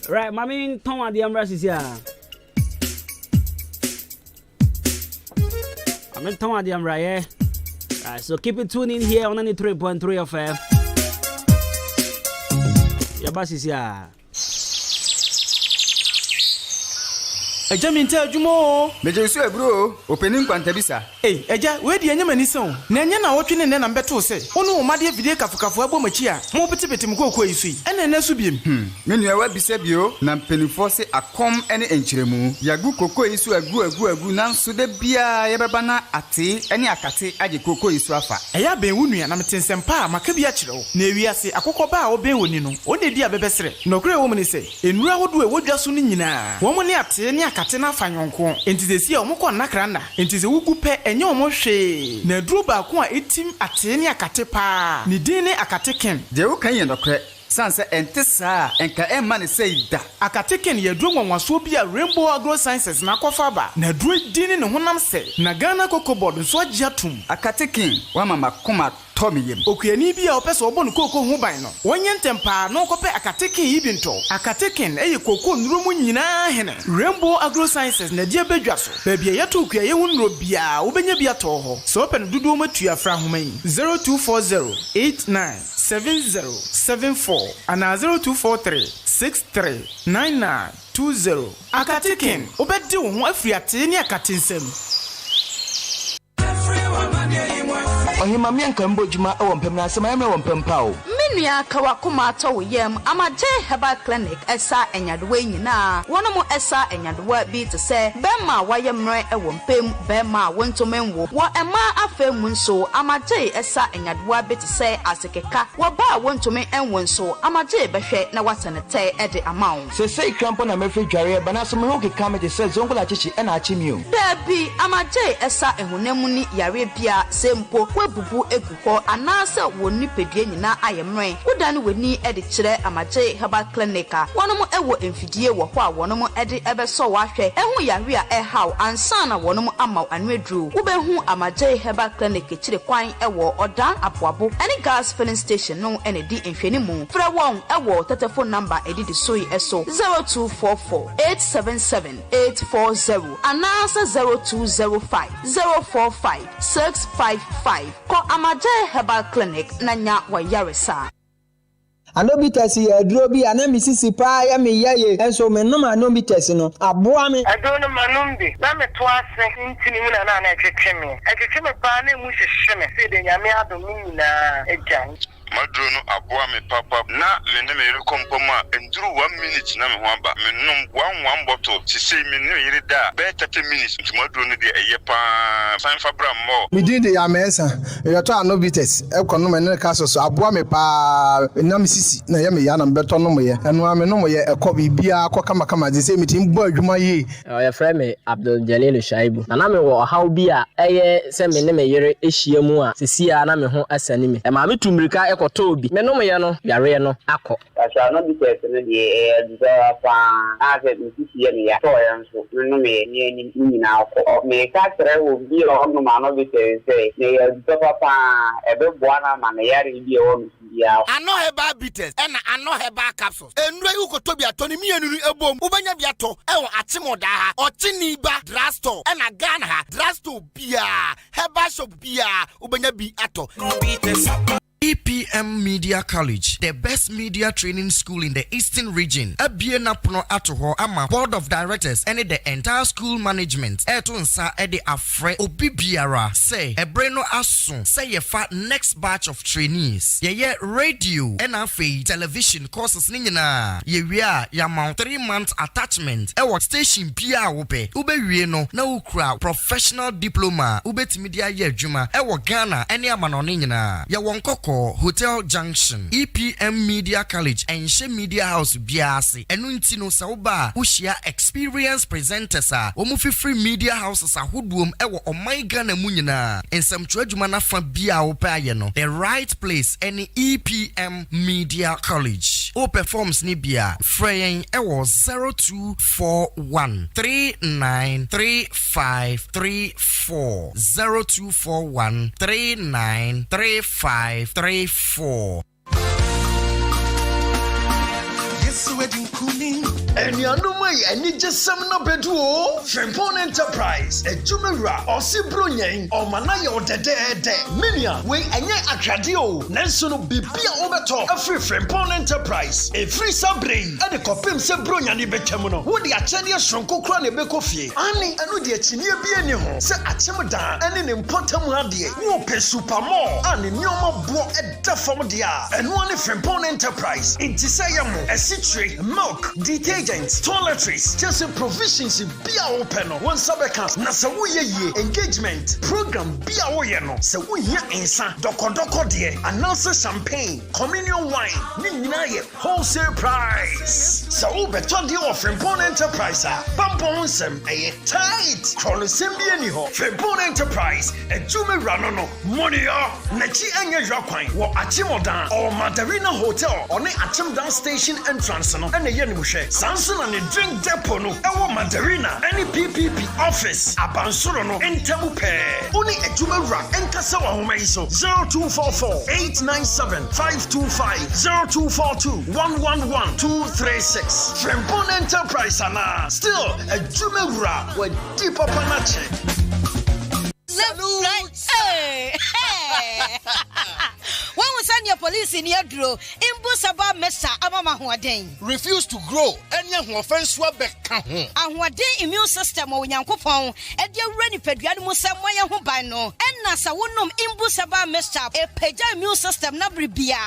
Right, my main Tom at the Ambrose is here. I'm in Tom at the Ambrose, yeah. Right, so keep it tuned in here on 93.3 FM. Your boss is here. Eja minta Adwuma meje so bro opening kwantabisa eja we de anyama ni son na enya na wotwe ne na mbeto se onu umade video kafukafu abomaki a mo petepete mkoko yisu ene na su biem me nua wa bisa bio na mpenifo se akom ene enkyeremu yagu koko yisu agu nanso de bia ye beba na ate ene akate age koko yisu afa eya ben wunua na metensempa maka bia kyerɛw na ewiase akokoba a oben woni no one di abebesere nokre wo mni se enura wodo e wodwa so no nyina wo mo ne ate ne akate na afanyonko entizesi a omukɔ nakra na entize wugu pɛ enye omo hwe na duro ba ko a etim ate ne akate pa ne din ne akate ken de wo kan ye nokre sanse entesa enka emma ne sei da akate ken ye duro nwanwaso bi a Rainbow Agro Sciences na kofa ba na duro din ne honam se na Ghana Cocoa Board so agiatum akate ken wa mama koma Tommy yem okuani bi a opese obonu koko ho ban no wonye ntempa no kope akateken yi binto akateken eye koko nurumu nyina hene Rainbow Agro Sciences na die bedwa so babia yeto okuaye wonro bia wobenya bia to ho so open dudu matua fra homan 0240897074 ana 0243639920 akateken obedi wo ho afri ate ne akatensem Ohima mianka mbojuma ewompem na asema yemre wompem pa o menua kawa kuma to yem amaje herbal clinic esa enyadowa nyina wonomo esa enyadowa bi te se bema wayemre ewompem bema wontomenwo wo ema afemu nso amaje esa enyadowa bi te se asekeka wo ba wontomen enwo nso amaje behwe na watenete ede amawo se sei krampo na mefre dware bana so me ho keka me te se zongola chichi e na achimi o dabi amaje esa ehunemu ni yare bia sempo bubu eguko anase woni pedie nyina ayemre mre udani weni edi kire amaje herbal clinic a wonom ewo emfidie wo ho a wonom edi ebeso wahwe ehu yare a ehaw ansa na wonom amaw anwedru ubehu amaje herbal clinic kire kwan ewo odan aboabo any gas filling station no ene di nhweni mu fra won ewo telephone number edi di soyi eso 0244 877 840 anasa 0205 045 655 ko amaje herbal clinic nanya wa yaresa Anobites ye drobi ana misisi pa ya me yaye enso me no anobites no aboa me adono manumbi na me to ase ntini mu na na etwetwe me pa na mu hwehwe me se de nyame adom nyina ejan madrono aboa me papa na me ne me rekompoma enduru 1 minute na me ho aba me nom 1 bottle ti say me ne yiri da be 30 minutes nti madrono de eye pa san fabra mo me din de ya mesa yo to anobites ekono me ne ka so aboa me pa na misisi na ye me ya na beto no mo ye eno ame no mo ye ekọ bibia akọ kama de say me tin bo adwuma ye ya frɛ me Abdul Jalil Shaibu na me wo haw bi a eye se me ne me yere ehia mu a sesia na me ho asani me e ma me tumrika ekoto obi me no mo ye no yare no akọ asa no bi tese no de dza pa ase misisi ye me ya to ya nso no me ni nyina akọ me ka tre wo bi o no ma no bi tese ne ya dza papa ebe boa na ma ne yare bi e wo ya ano heba bites ena ano heba capsules enure ukoto bi atoni mienu ebom ubanya bi ato ewo atemoda ha ochini ba drugstore ena Ghana ha drugstore bia heba shop bia ubanya bi ato EPM Media College, the best media training school in the Eastern region. Abie napono atoho ama board of directors and the entire school management. Etunsa ede afre obibiara say ebreno asun say ye fa next batch of trainees. Ye radio and afe television courses ni nyina. Ye wia ya mount 3 months attachment. Ewo station bia wope. Ube wie no na ukra professional diploma. Ube timidia ye adwuma. Ewo Ghana ene amanoni nyina. Ye wonkoko Hotel Junction, EPM Media College, and She Media House Biasi. Enunti no sauba, ushia experienced presenters are. Omufi free media houses are hoodwom ewo omaiga na munyina. And some chwejumana fa bia opayeno. The right place, any EPM Media College. O performs nibia. Fraying ewo 0241 393534 0241 393534. Yes, wedding cooling. And you know my any just some no beduo. Frempon Enterprise, a jumera or Sibrunya or Manaya or de Minia, we any akradio. Nelson Bibia Oberto, a free Frempon Enterprise, a free sabre, and a copim Sebrunya ni Becamono. Would the Achania Shonko Crane Becofi? Annie, and would the Achinia Bienio, say Achimada, and an important radie, who pay super more, and in your book at Dafodia, and one Frempon Enterprise, in Tisayamo, a citrate, milk, detergents, toiletries, just in provisions in Bia Open, one subacast, Nasawuye engagement, program Bia Oyeno, Sawuya Insa, Doko dear, announcer champagne, communion wine, Ninaye, wholesale price. So beton the Frempon Enterprise, Bamponsem, a tight, Trollosimbianiho, Frempon Enterprise, a Jume Ranono, Monia, Nachi Anya Jaquine, or Achimodan, or Mandarina Hotel, or the Achimdan Station entrance, and a Yenuche, Sanson and a drink depot, no, our Mandarina, any PPP office, Abansurono, and Tamupe, only a Jume Rock and Casawa Homeiso, 0244 897 525 0242 111 236. Frempon Enterprise, Anna, still a Jume Rock with deeper panache. Hey! When we send your police in your draw, Imbusaba Mesa Amama Huaden. Refuse to grow, and young offense Wabek. And what day immune system or Yankopon, and your ready pediatric Samoya Hubano, and Nasa Wunum Imbusaba Mesa, a peja immune system Nabribia.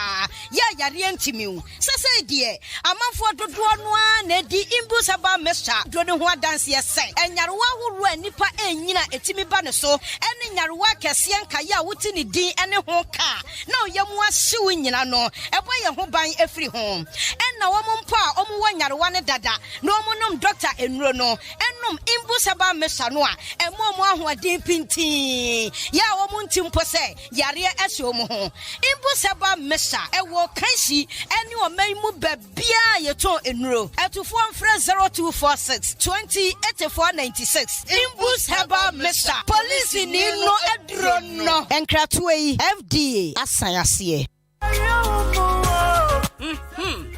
Ya Yarientimu. Sasa dear, a man for the one, Nedi Imbusaba Mesa, Dronua dance say, and Yarua who ran Nipa and Nina Etimi Banaso, and in Yarua Cassian Kaya Wutini D and a honka. No, Yamwa suing in no, a boy who buying every home. And now, Mumpa, Omuan Yarwana Dada, no monum doctor in Rono, and wonom imbusaba mesa no a emo mo ahoden pintin ya wo mo ntimpo se yare ese o mo ho imbusaba mesa ewo kanshi ene o maimu babia yeto enuro etufo mfre 0246 208496 imbusaba mesa police ni no edro no enkratoe FDA asayase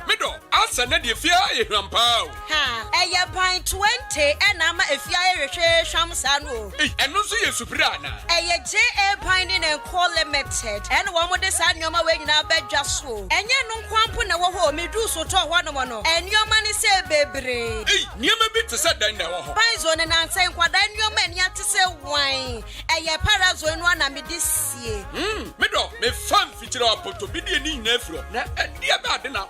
Mido, asa na de fia e hwampao. Ha, eye ban 20 na ma efia e hwehwe hwamsa no. Eno so ye supra na. Eye JA ban ni na call limited. En wo mo de sa nyoma we nyina badwa so. Enye no nkwampo na wo ho medu so to ho no mo no. Enyoma ni se bebre. Niema bi te se dan na wo ho. Ban zo ne na nsan kwada nyoma ni ate se wan. Eye para zo no na me disie. Mido, me fam fitira apoto bi de ni nyina afro. Na dia ba de na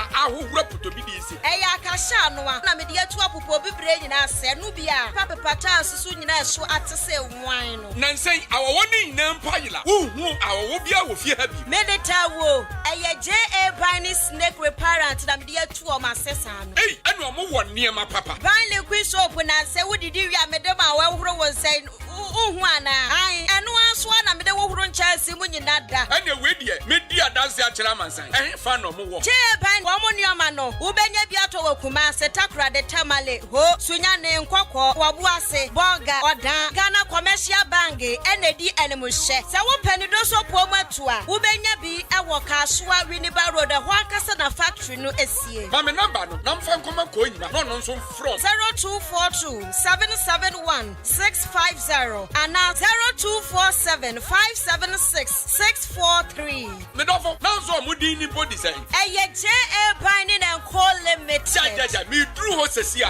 ahogura poto bi de isi. Eye akasha no a na me de atu apopo bibre nyina se no bia. Papa pata asusu nyina so ate se wan no. Na nsan awowo ni nyina mpayila. Uhu awowo bia wo fie ha bi. Medeta wo. Eye JA Bani snake reparent na me de atu o masesa no. Enu omo wo niema papa. Ban liquid soap na se wodidi wi amede ma wa horo wo nsan uhu ana. Ai enu aso na me de wo horo nchase mu nyina da. Ene we die me di adanse akira mansan. Fa no mo wo. JA Bani wo mo nioma no. Wo benya bi ato wo kuma se takra de tamale ho sunya ne nkokọ wabu ase bonga odan Ghana Commercial Bank enedi enemuhye. Se wo pani do so po matu a wo benya bi ewo Kasua Winneba Road ho akasa na factory no esie. Ma me number no na mfa nkoma ko nyina no no nso from 0242 771 650 and 0247 576 643. Me dofo na nso mudi ni body say. Eye JA Binding and Call Limited. Ja me dru ho sesia.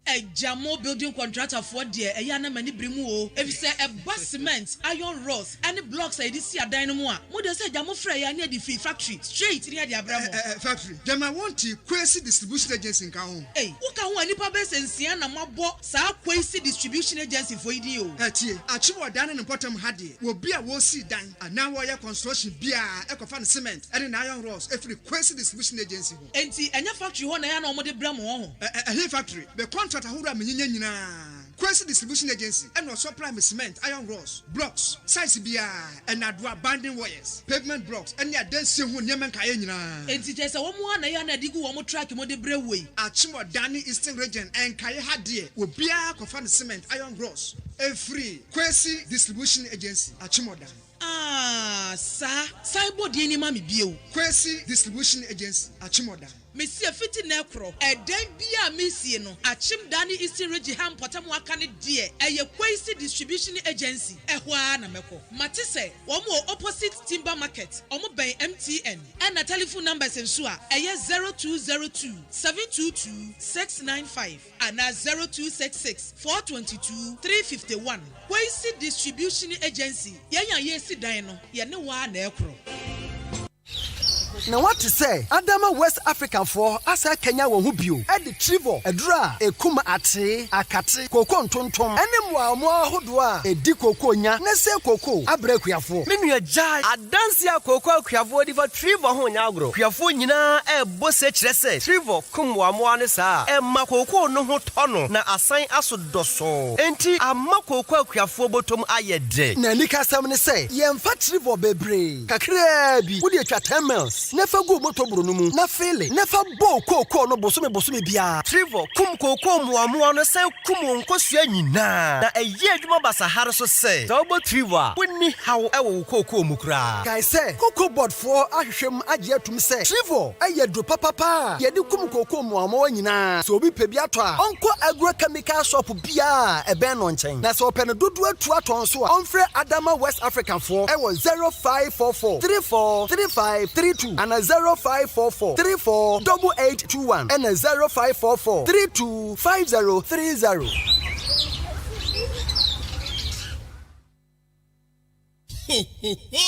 Ejamo building contractor for there eya na mani brimu o if say eba cement iron rods any blocks e di si adan no mu a mo de say ejamo fra ya na di free factory straight near the abramo factory dem I want to Kwesi distribution agency nka ho wo ka ho anipa be sensia na mabo sa Kwesi distribution agency for idi o tie achimo dan ne potom ha de wo bia wo si dan ana wo ya construction bia ekofa ne cement and iron rods every Kwesi distribution agency ho enti enya factory ho na ya na mo de bramo ho factory the contract ahura menyinya nyina Kwesi distribution agency and no supply me cement iron rods blocks size bia and Adwuma banding wires pavement blocks and ya dense ho nyema nkaye nyina enti tese wo mo na ya na digu wo mo track mo de breway achimo dani eastern region and kaye ha de obia kofa ne cement iron rods every Kwesi distribution agency achimo dan cyborg ye ni ma me bio Kwesi distribution agency achimo dan Messi fiti nekro eden bia mesie no achim dani isi regi ham potamu aka ne de eye Kwesi distribution agency ehwa na meko mate se wo mo opposite timber market omo ben MTN and na telephone numbers nso a eye 0202 722 695 and 0266 422 351 Kwesi distribution agency ye si dan no ye ne wa na ekro. Now what to say? Adama West African for asa Kenya wo hu bio. E de trivo, edura, ekuma ate, akate, koko ntontom. Ene mo ahodo a edi koko nya, na se koko abrekuyafo. Me nua jai adansia koko akuyafo di for trivo ho nya agro. Kuyafo nyina e bo se kire se. Trivo kumwa mo ane sa. E ma koko no ho tono na asan aso doso. Enti ama koko akuyafo botom ayede. Na nika sam ne se, yemfa trivo bebre. Kakra bi, wo de atwa 10 miles. Nefa go motobro no mu na fele nefa bo koko no bosome bia trivo kum koko muamu no se kum nkosua nyina na eye adwuma basahare so se so bo trivo a woni hawo ewo koko mu kra kai se koko board for ahwehwem age atum se trivo eye dro papa ye de kum koko muamu nyina so obi pe bi ato a onko agrochemical shop bia e ben no nchen na so open dodo atu aton so a onfre Adama West African for ewo 0544 343532 and 0544 348821 and 0544 325030. Ho ho ho!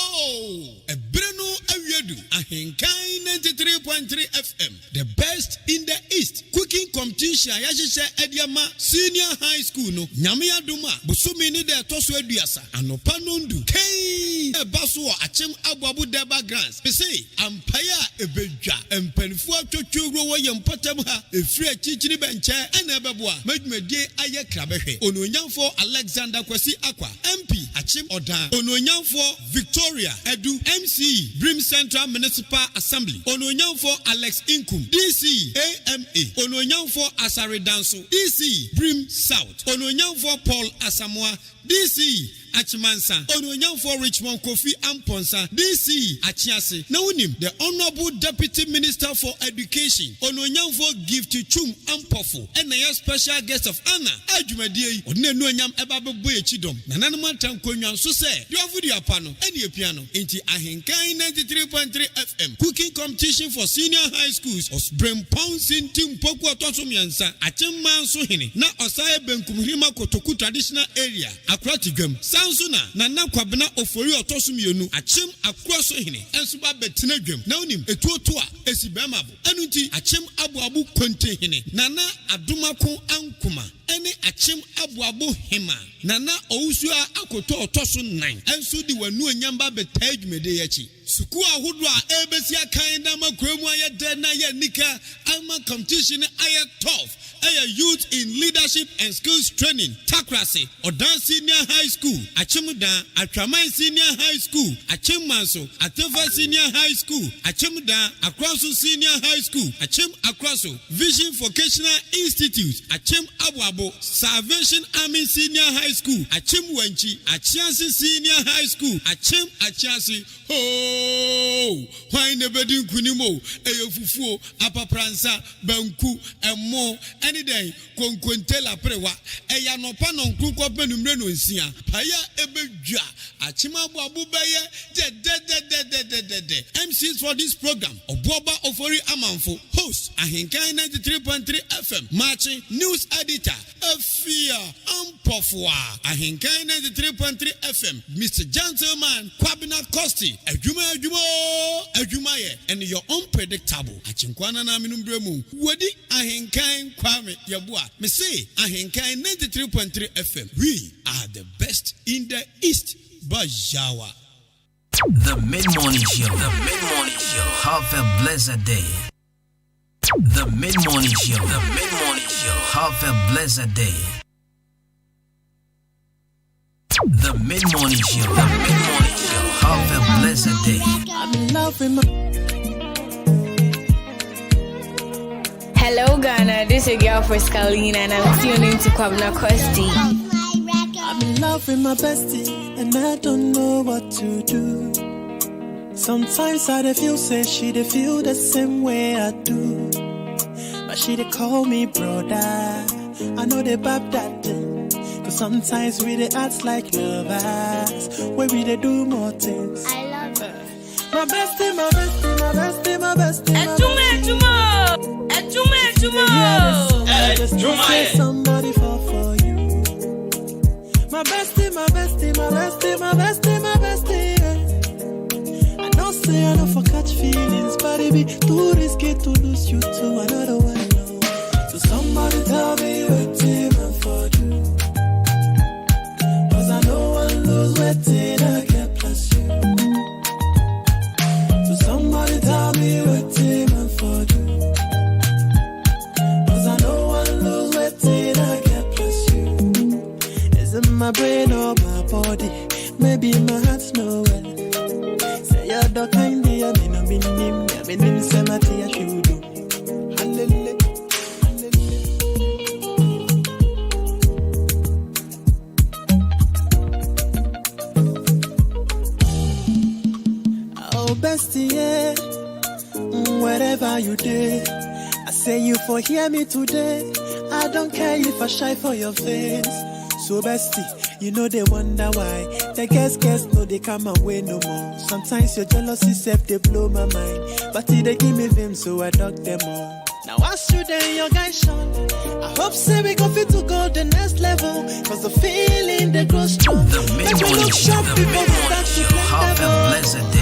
Ebreno awie Edu, Ahinkai 93.3 FM, the best in the East. Cooking competition, Yashisha Ediama, Senior High School, no, Nyami Adwuma, Busumi ni de Tosu Eduasa, Anopanundu, Kay, Basu, Achem Abu Deba Grants. They say, Ampaya Ebeja, and Penfua Chochuro, Yampatamha, a free teaching bench, and Ebabua, make me day Aya Krabehe, Onoyan for Alexander Kwasi Aqua, MP, Achem Odan, Onoyan for Victoria, Edu, MC, Brim Central Municipal Assembly, Onoyan for Alex Inkum, DC, AMA, Onoyan for Asare Danso, DC, Brim South, Onoyan for Paul Asamoah, DC, Achimansa, Onoyan for Richmond Kofi Amponsa, DC, Achiase. Now the Honorable Deputy Minister for Education, Onoyan for Gifty Chum Ampofo, and the special guest of honor, Adwuma Day, Onenuanyam Ebabe Boye Chidom, Nananaman Tankonyan so say, you have video piano, any piano, into Ahinkai 93.3 FM, cooking competition for senior high schools, Osbrem Pouncing Team Pokwa Tosumiansa, Achemman Sohini, na Osaya Benkumhima Kotoku traditional area, Akratigum, Sansuna, Nana Kwabena Ofori Otosumionu, Achem Akrosohini, and Suba Betinagum, Naunim, Etuotua, Esibamabo, Anuti, Achem Abu Konte Hine, Nana Adwuma Ko Ankuma, Any Achem Abu Hima, Nana Ousua Akoto Otosun 9, and so the one new Nyamba Betaj Medeyachi. Sukua Hudra, Ebesia Kaindama Kremwaya Dena Nika, Alma competition Aya 12. Aya youth in leadership and skills training, Takrasi, Odan Senior High School, Achemuda, Atramai Senior High School, Achemmanso, Atefa Senior High School, Achemuda, Akwaso Senior High School, Achem Akwaso, Vision Vocational Institute, Achem Abuabo, Salvation Army Senior High School, Achem Wenchi, Achiasi Senior High School, Achem Achiasi. Oh, why never do Kunimo, Eyofufu, Apapransa, Banku, and more. Any day, Conquentella Prewa, Eyanopanon Kuko Penumreno in Sia, Paya Ebeja, Achima Babubaya, MCs for this program, Oboba Ofori Amanfo, host, Ahinkai 93.3 FM, Marching News Editor, Afia, Ampofwa, Ahinkai 93.3 FM, Mr. Gentleman, Kwabena Costy, Adwuma, and your unpredictable. Achinkwana na minumbremu, Wadi Ahinkai Kwame Yabua, me say Ahinkai 93.3 FM. We are the best in the East. Bajawa. The Mid-Morning Show. The Mid-Morning Show. Have a blessed day. The Mid-Morning Show. The Mid-Morning Show. Have a blessed day. The Mid-Morning Show. The Mid-Morning Show. Have a blessed day. I'm in love with my... Hello Ghana, this is your girl for Scalina and I'm tuning to Kwabena Costy. I'm in love with my bestie and I don't know what to do. Sometimes I feel say she dey feel the same way I do. But she dey call me brother. I know they bab that thing. Cause sometimes we dey act like lovers, where we dey do more things. I love her. My bestie, my bestie, my bestie, my bestie. Somebody fall for you. My bestie, my bestie, my bestie, my bestie, my bestie. I don't say I don't for catch feelings, but it be too risky to lose you to another one. No. So somebody tell me what team I for you. Cause I know I lose waiting, I get plus you. So somebody tell me what team I for you. My brain or my body, maybe my heart's nowhere. Say you're the kind of I mean, I'm in cemetery, I should do. Hallelujah. Oh, bestie, yeah. Wherever you did, I say you for hear me today. I don't care if I shy for your face. So bestie, you know they wonder why. The guess no they come away no more. Sometimes your jealousy self they blow my mind. But they give me vim so I dug them all. Now once you there your guys shine, I hope say we go fit to go the next level. Cause the feeling they grow strong. The Mid-Morning Show. The Mid-Morning Show. Have a blessed day.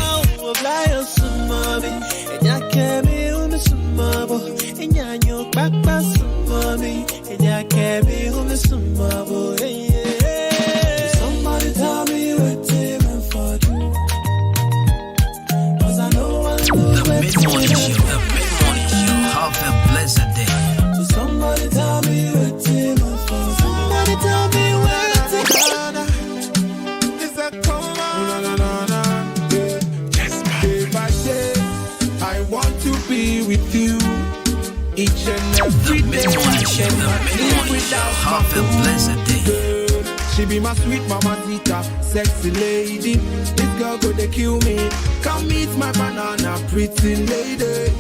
Mid-morning show. The mid-morning show. Have a blessed day. She be my sweet mamacita, sexy lady. This girl go to kill me. Come meet my banana, pretty lady.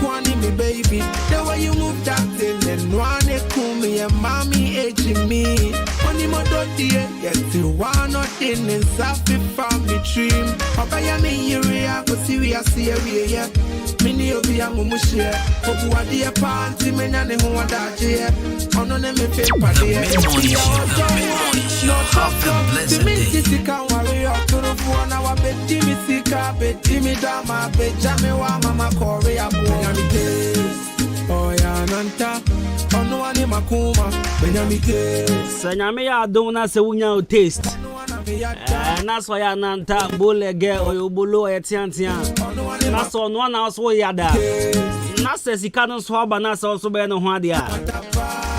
Kwani me baby, the way you move that thing, and one cool me and mommy aging me. Only my daughter, yes, you want nothing in Safi family dream. Papa ya me area, go see we are serious. Mini obi ya mumushie, obu adi ya panty, menane huwa daje. Ono ne me fe pade. Have a blessed day. Sika wale okuru na wa beti mi sika beti mi dama bejame wa mama kore ya Benyami taste. Oh ya nanta. Ono wani makuma Benyami taste. Sanyame ya adona se wunya o taste. Na so ya nanta bolege oyobolo etiantia. Na so no na so yada. Na se sika no so aba na so be no ho ade a.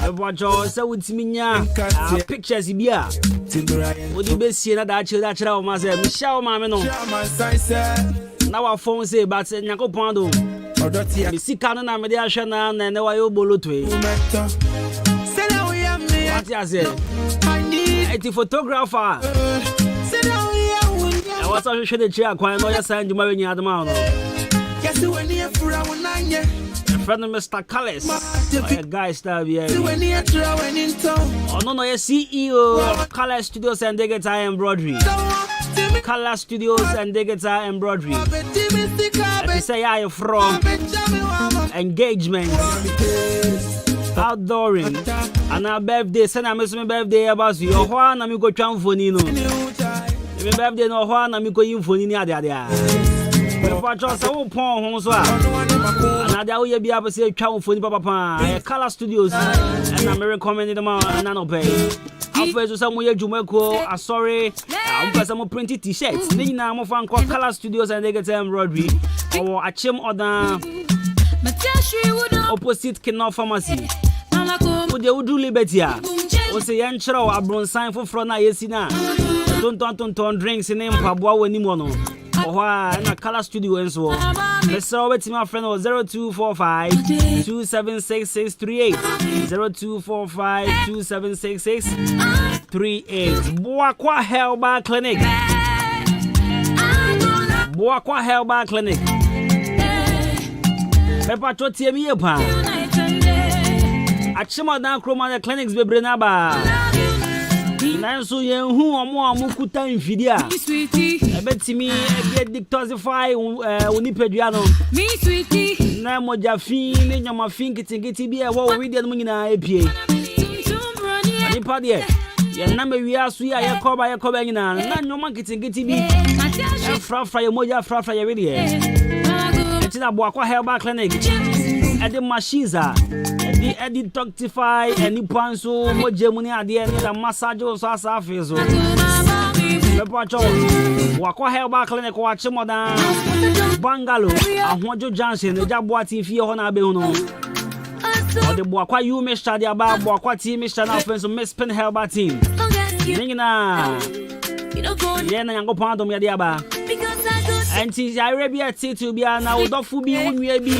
Ebojo se wutiminya pictures bia. Odi be sie na da chira o ma se mi sha o ma me no. Na wa phone say but nyakopon do. Mi sika no na me de ahwe na wa yo bolo to e. What you say? It's a photographer. I was also showing the chair quite no ya sign juma when you had them out. Yes, when you for our nine. Friend of Mr. Callis. A guy star here. Oh no, you CEO of Color Studios and Digital Embroidery. Color Studios and Digital Embroidery. I say I from engagement, outdooring, and our birthday. Send a message my birthday about you. Oh, one amigo chamfonino. My birthday no one amigo infonini adia. We just so pon ho so a. Na dia we be able say chamfoni papa. Color Studios and I'm recommending them and no pay. After some way Jumeko, sorry, I'm going to print t-shirts. Then I'm from Color Studios and they get embroidery. Or a chim order opposite Kenal Pharmacy. Would you do liberty? Or say, Yanchro, a bronze sign for Frona Yesina. Don't drinks in name Pabua Wenimono. Or a Color Studio and so on. Let's saw it to my friend 0245 276638. 0245 276638. Boakwa Herbal Clinic. Boakwa Herbal Clinic. Peppa Choti mi epa. Achima dan kroma clinics be brenaba. Nanso yen hu omo amukuta mfidia. Ebetimi e dictosify onipadua no. Me sweetie. Na moja fin ne nyama fin kitingiti bi e wo we de no nyina epie. Ani pade. Ye na me wi asu ya ye koba nyina na nyoma kitingiti bi. E fra ye moja fra ye we de. Tina Boakwa Herbal Clinic. Edi machines are edi detoxify eni panso mojemuni ade ni da massage so asafe so. Mepacho Boakwa Herbal Clinic wa chimodan bungalow ahwojo junction e jabo ati fie ho na abe hu no. O de Boakwa you Mr. dia ba Boakwa team Mr. na offense Miss Pen Herbal team. Ningina ye na yango pando me dia ba. Anti Arabia titu bia na odofu bi unwe bi.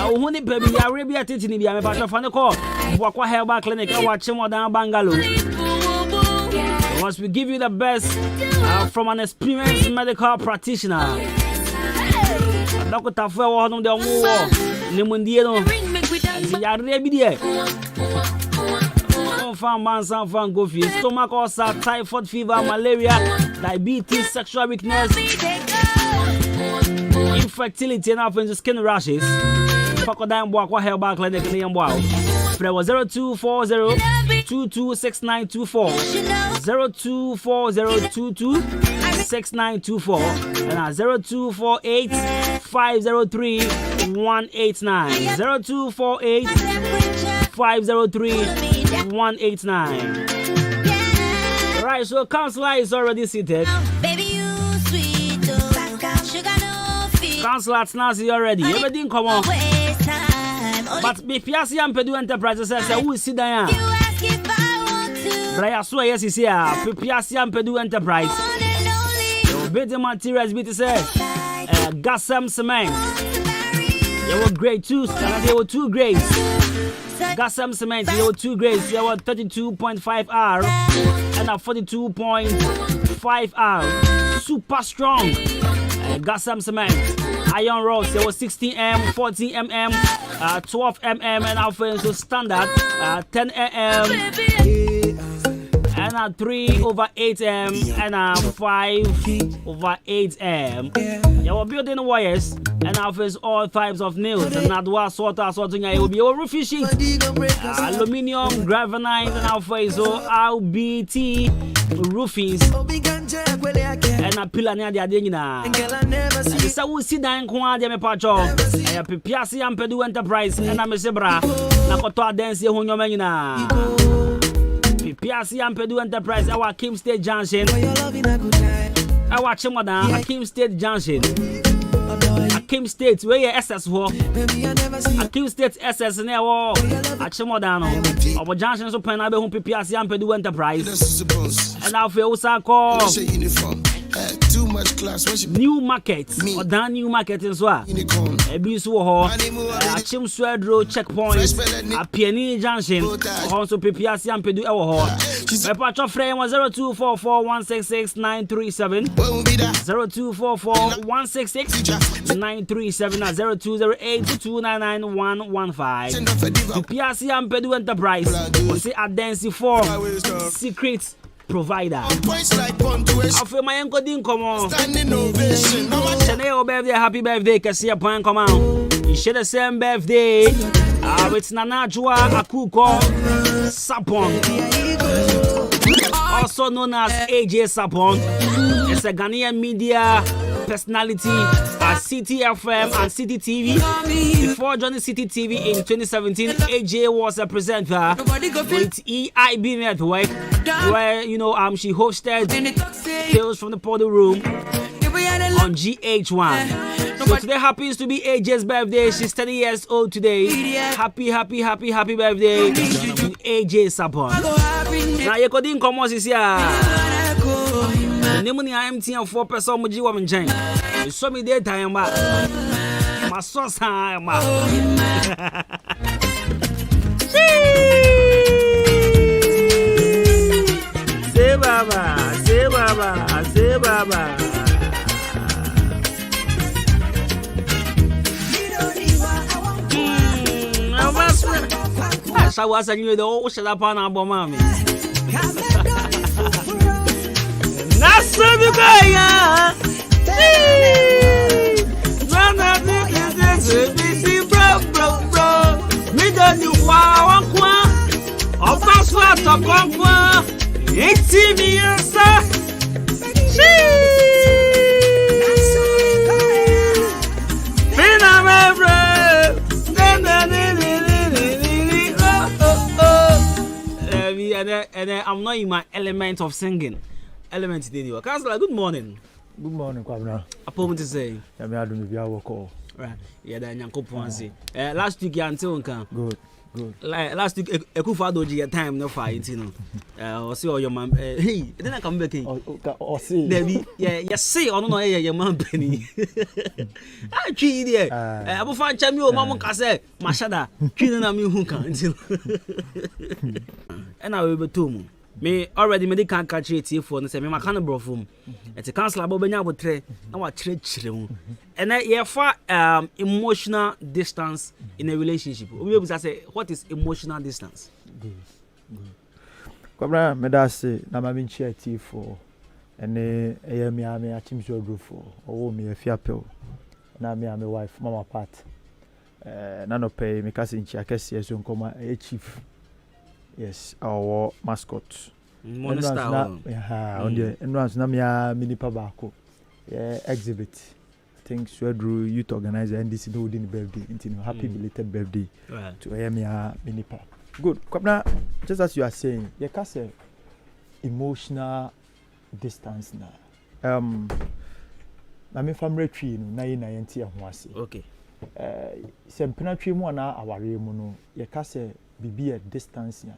Hu ni pe bi Arabia titu ni bia me pa fa ne ko Boakwa Herbal Clinic wa chimodan bungalow. Once we give you the best from an experienced medical practitioner. Doctor for one of the war ni mundie no. Ya rebi die. Fan man san fan go fi stomach ulcer, typhoid fever, malaria, diabetes, sexual weakness, infertility and often skin rashes. Pakodan Boakwa Herbal Clinic in Yambwa. Press 0240 226924 0240 226924 and 0248 503 189 0248 503 189. Right, so counselor is already seated. Counselor Nancy already. Everything come on. But Piasi and Pedu Enterprises says who is sit down. Brian swear yes is here. Piasi and Pedu Enterprise. Building materials be to say gas cement. They were grade 2 and they were 2 grades. Gassam Cement, there were 2 grades. There were 32.5 R and a 42.5 R. Super strong. Gassam Cement. Iron rods, there was 16M, 14mm, 12mm, and also standard 10mm, and a 3/8M, and a 5/8M. You were building wires, and also all types of nails, and Adwuma sorting. You will be over roofing sheet, aluminium, gravenite, and also RBT roofings, and a pillar near the Adina. So we see that in Kwabena Pacho, and Pipiasi and Pedu Enterprise, and I'm a Zebra, Nakoto Dance, Honyomanina. Pipiasi and Pedu Enterprise, our Kim State Junction, our Chimoda, Kim State Junction, Kim State, where your SS war, Kim State SS near war, Chimodano, our Junction so Penabe, Pipiasi and Pedu Enterprise, and our Fiosa call. Too much class. New market or down new market in Swa. Ebisu ho. Achim Swedro checkpoint. A Piani Junction. Also Pipiasi and Pedu ho. My patch of frame was 0244166937. 0244166937 0208299115. Pipiasi and Pedu Enterprise. We say a dance for secret provider. I feel my uncle didn't come on. Chanel birthday, happy birthday, Cassia Point come out. You share the same birthday. It's Nanajua Akuko Sapon, also known as AJ Sapon. It's a Ghanaian media personality at CTFM and CTTV. Before joining CTTV in 2017, AJ was a presenter with EIB Network, where she hosted Tales from the Powder Room on GH1. So today happens to be AJ's birthday. She's 30 years old today. Happy birthday to AJ Sapon. Now you couldn't come on this year. The name of the IMT and 4% Muji woman chain. You saw me daytime, my sauce time. Say Baba. I was a new the shut up on our mommy. Nasubikaya. Bro. Me don't you want of password to come. It's me, sir. And I'm not in my element of singing. Element today. Councillor, good morning. Good morning, Kwabena. A problem to say. I'm here doing the work. Right. Yeah, then Yanko Ponsi. Last week, you until good. Last week, Ekufado G time no fight, or see all your man. Hey, then I come back. Or see. Yeah, see, or no, your man penny. I treat it. I will find Chamio, Mamma Case, Mashada, killing a me who can't. And I will be too. Me already made can't catch it here for the same. I can't bro from. It's a council about Benya with tray. Now I trade children. And I far emotional distance in a relationship. We will say, what is emotional distance? Good. Kwabena, me da say na ma bin share tea for. And me a chim so group for. Oh me a fiapel. Na me wife mama part. Na no pay me kasi nchi akesi so nkoma chief. Yes, our mascot. Monster. On the entrance na me mini pabako. Exhibit. I think Swedru youth organizer NDC no within birthday. Happy belated birthday to Emia mini pab. Good. Kwabena, just as you are saying, you can say emotional distance now. I mean family tree no na yenti ho ase. Okay. Sempena tree mu na aware mu no, you can say bibi a distance ya.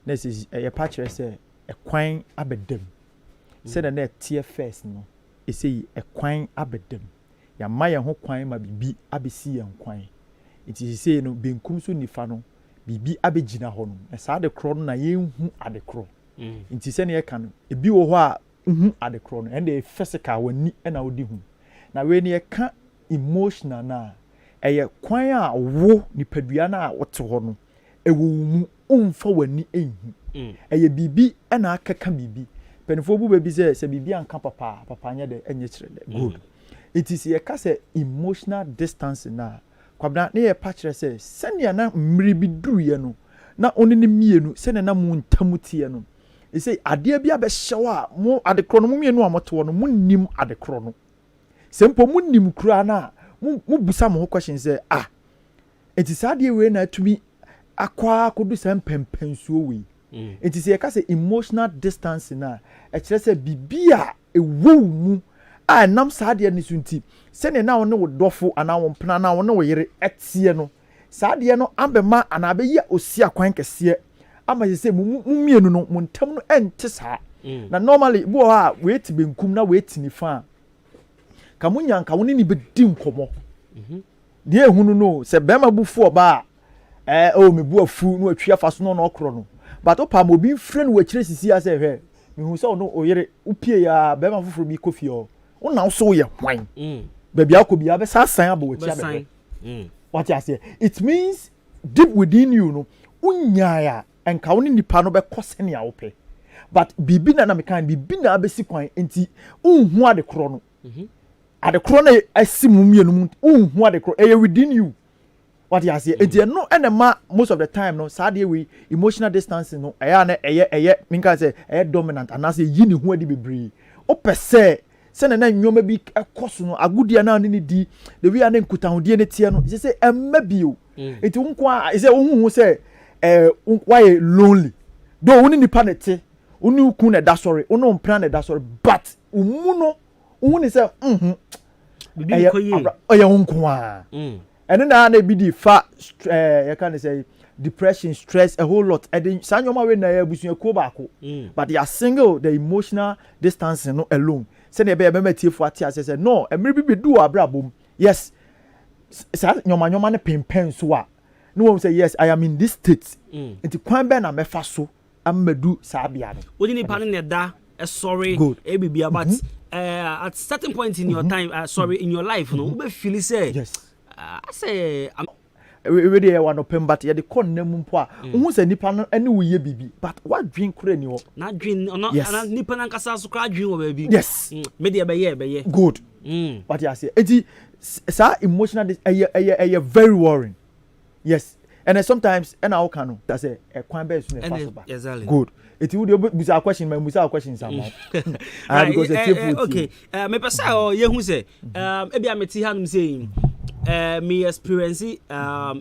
This is a patch say a kwan abedem. Say the net tier first no. E say a kwan abedem. Ya maya ho kwan ma bibi abesi ya kwan. It is say no benkum so nifa no bibi abegina ho no esa de kro no na yenhu ade kro nti se ne ye ka no ebi wo ho a hu ade kro no and the physical wani na odi hu na we ne ye ka emotional na eye kwan a wo nipadua na wote ho no ewo mu umfa wani enhu eye bibi na akaka bibi penifo bu bebi se bibi anka papa anya de enye kire de good it is ye ka se emotional distance na kwabna ne ye pa kire se senia na mmiri bi duruye no na oni ne mienu senia na mu ntamutie no e say ade bia be hyew a mo ade kro no mu mienu a moto no mu nim ade kro no sempo mu nim kura na mu busa mo question say it is ade we na atumi akwa kodu sam pempensuo we it is ye ka say emotional distance na e kire se bibia ewo mu nam saade ne sunti sene na won ne wodofo ana won pena na won ne wo yere etie no saade no ambema ana be ya osia kwan kese ama se mu mienu no mu ntam no ente saa na normally bo ha wait benkum na wait ni fa ka munya nka won ni bedi nkomo de ehunu no se bema bufu oba me bu afu no atwa fa so no okro no but opa mo bi mfre no wakire sisi ase hwe mehu se no oyere upie ya bema fufuru bi kofi o una so ye hwan baby akobia be sasan abo wachi abe what you say it means deep within you no unyaya enka woni nipa no be kose ne awope but bibi na me kan bibi na abesi kwan enti unhu ade kro no ade kro na asimu mienu mu unhu ade kro within you what you say enti no enema most of the time no saade we emotional distance no eye minka say dominant and as yi ne hu ade bebre o pese sene na nyoma bi ekoso no agudia na ne di the we ane nkutahudie ne tie no say emma bio enti unkwa say unhu say why lonely do woni nipa ne te woni ukun na da sorry woni mpra na da sorry but umu no woni say bibi ko yi oye unkwa ene na bi di fa you can say depression stress a whole lot and sanyoma we na abusu ko baako but you are single the emotional distance no alone say na be matiefo atia say no emre bi du abrabom yes sa nyoma ne pempen so a no one say yes I am in this state enti kwan be na mefa so amadu sa bia no wodi ni pa ne da sorry ebibia but at certain point in your time in your life no we feel say yes I say we dey one open but ye dey kon na mu mpo a hu say nipa no ene wo ye bibi but what dream kura ni ho na dream no na nipa na nkasa so kra dream wo baby yes me dey be ye good what you say eti sa emotional a very worrying yes and sometimes and I can know that say e kwan be so na exactly good eti wo dey busa question my busa question sama because okay me pesa ye hu say e bia meti hanum say me experience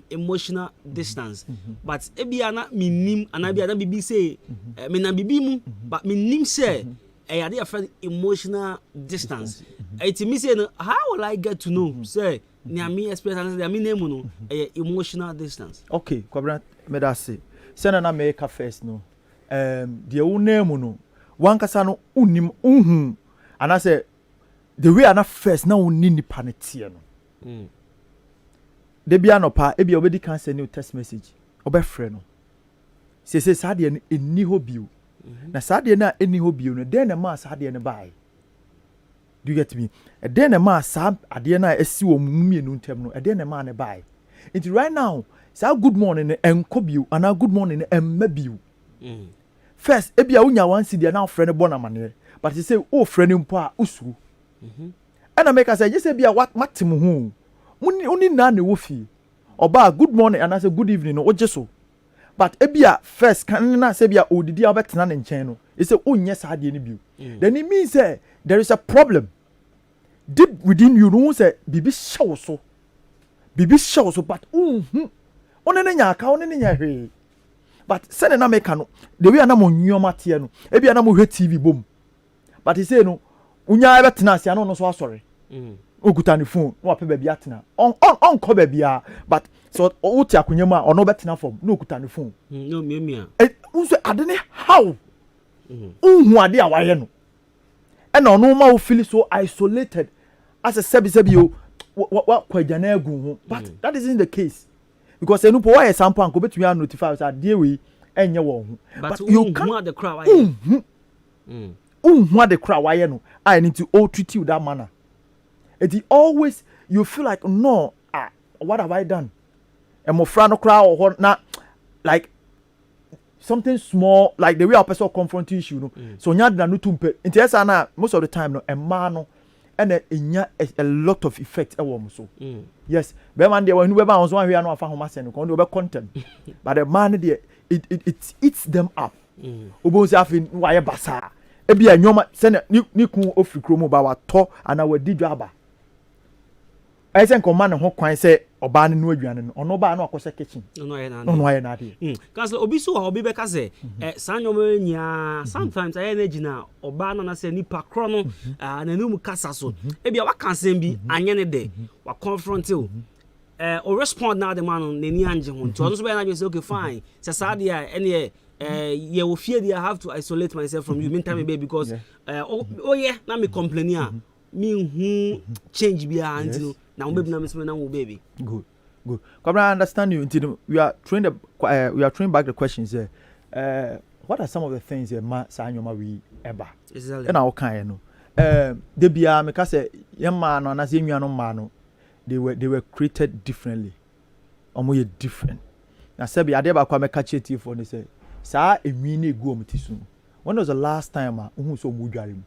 emotional distance but ebia na minim ana bia na bibi say me na bibi mu but minim say I dey afraid emotional distance it me say no how will I get to know say na me experience na me name no emotional distance okay Kwabena me da say say na me ka first no the wo name no wan kasa no unim unhu ana say the way ana first na woni nipa ne tie no de bia no pa e bia obedi kan send new text message obefre no say saade no eni ho bio na saade na eni ho bio no den na ma saade no bai do you get me den na ma sa ade na esi wo mumienu ntem no den na ma ne bai it right now say good morning enko bio ana good morning emma bio first e bia unya wan si dia na frɛ no bona mane but say o frɛ no mpo a usu and I make us say just bia what matim hu Uni na ne wofi oba good morning and I say good evening no ojeso but ebia first kan na say bia odidi abetena ne nchen no e say onye saade ne bio then it means say there is a problem deep within you no say bibi show so but onene nya aka onene nya hwe but say na make no the way na mo nyoma tie no ebia na mo hwe TV bom but he say no unya abetena ase no so asori okuta ni phone no ape baabi atena on ko baabi a but so oti akonyama ono betena form no okuta ni phone no miamia unso ade ne how unhu ade a waye no e na ono ma wo feel so isolated as a sebi o wa kwagana agu ho but that isn't the case because enu po why sample anko betumi a notify say dey we enye wo hu but you can the crowd why the crowd why no I need to all treat you that manner. It always you feel like no what have I done? And mofra no crowd or na like something small like the way our person confront issue no so nya na no tumpe nti esa na most of the time no emma no and a lot of effect e wo so yes be man dey when we be on so ahwe no afa homa sen ko dey be content but the man dey it eats them up obo say afin why basa e bia nyoma sen ni ku ofri kromo ba wa to ana wa didwa aba I say command ho kwan say oba ne no aduane no ono ba na akose kitchen no aye na dey cause obi so obi be ka say sanyoma nya sometimes aye na gina oba na say nipa kro no na num kasa so e bia wa kan sem bi anye ne de wa confront o respond now the man ne ni anje ho to so be na say okay fine say sa dia ene ye wo fear I have to isolate myself from you meantime baby because oh yeah na me complain here me who change be until now baby na me say na wo baby good Kwabena, I understand you until we are trying back the questions here what are some of the things ma sanyoma we eba exactly and our kind no they bia me ka say yema no na say nwa no ma no they were created differently omo ye different na say bia dey ba kwa me ka cheti for ne say sa enwi na egu omtisu when was the last time who so mu dware mu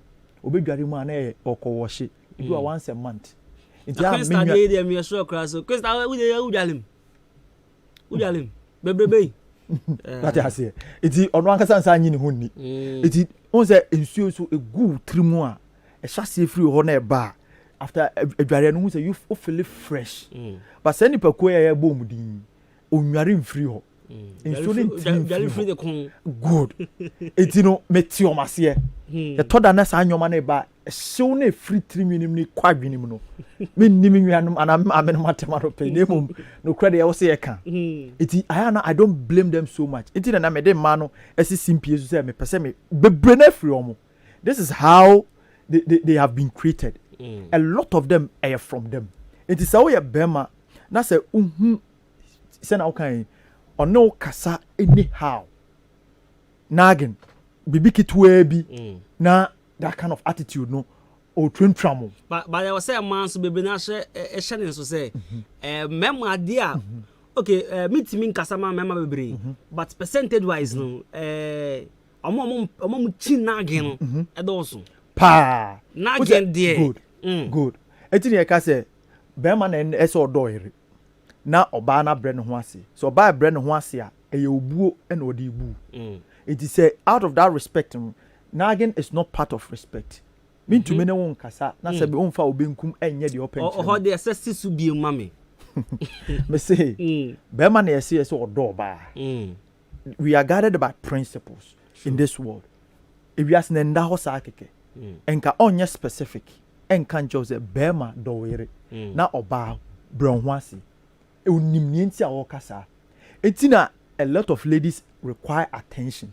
na okowohye do once a month nti a me nwa dey me so kra so kwesta we dey udwalim bebrebe that is here iti ono ankasa nsa anyi ne honni iti on say ensuo so egu trimu a e hyase free ho na e ba after adware no hu say you feel fresh but say nipa ko ya bom din onware mfiri ho ensuo ne free the con good iti no metiomase e toda na sa anyoma na e ba show na free trimu ni kwadwenim no me nimi nwanum ana amene matemaro pe nemum no credit e wo se e kan iti I don't blame them so much iti na me de ma no esi simpie so say me pese me bebre na free omo this is how they have been created a lot of them are from them iti say we bema na say say na okan ono kasa anyhow nagging bibikitwe bi na that kind of attitude no or train travel but I was say a man so bebre na she shining so say memo dia okay meet me kasama memo bebre but percentage wise no omo chi nagging no e do so pa nagging there good etini e ka say be man na e so do ire na oba na bre ne ho ase so oba bre ne ho ase a e ye obuo e na odi ibu it is say out of that respect nagging is not part of respect mean to me na won kasa na se be won fa obenkum enye the open oh the assess su bi mame me say be man na say so odo ba we are guided by principles in this world if you ask nda ho sa keke enka onye specific enka njo say be ma do were na oba bron ho ase e onim ni nti a wo kasa etina a lot of ladies require attention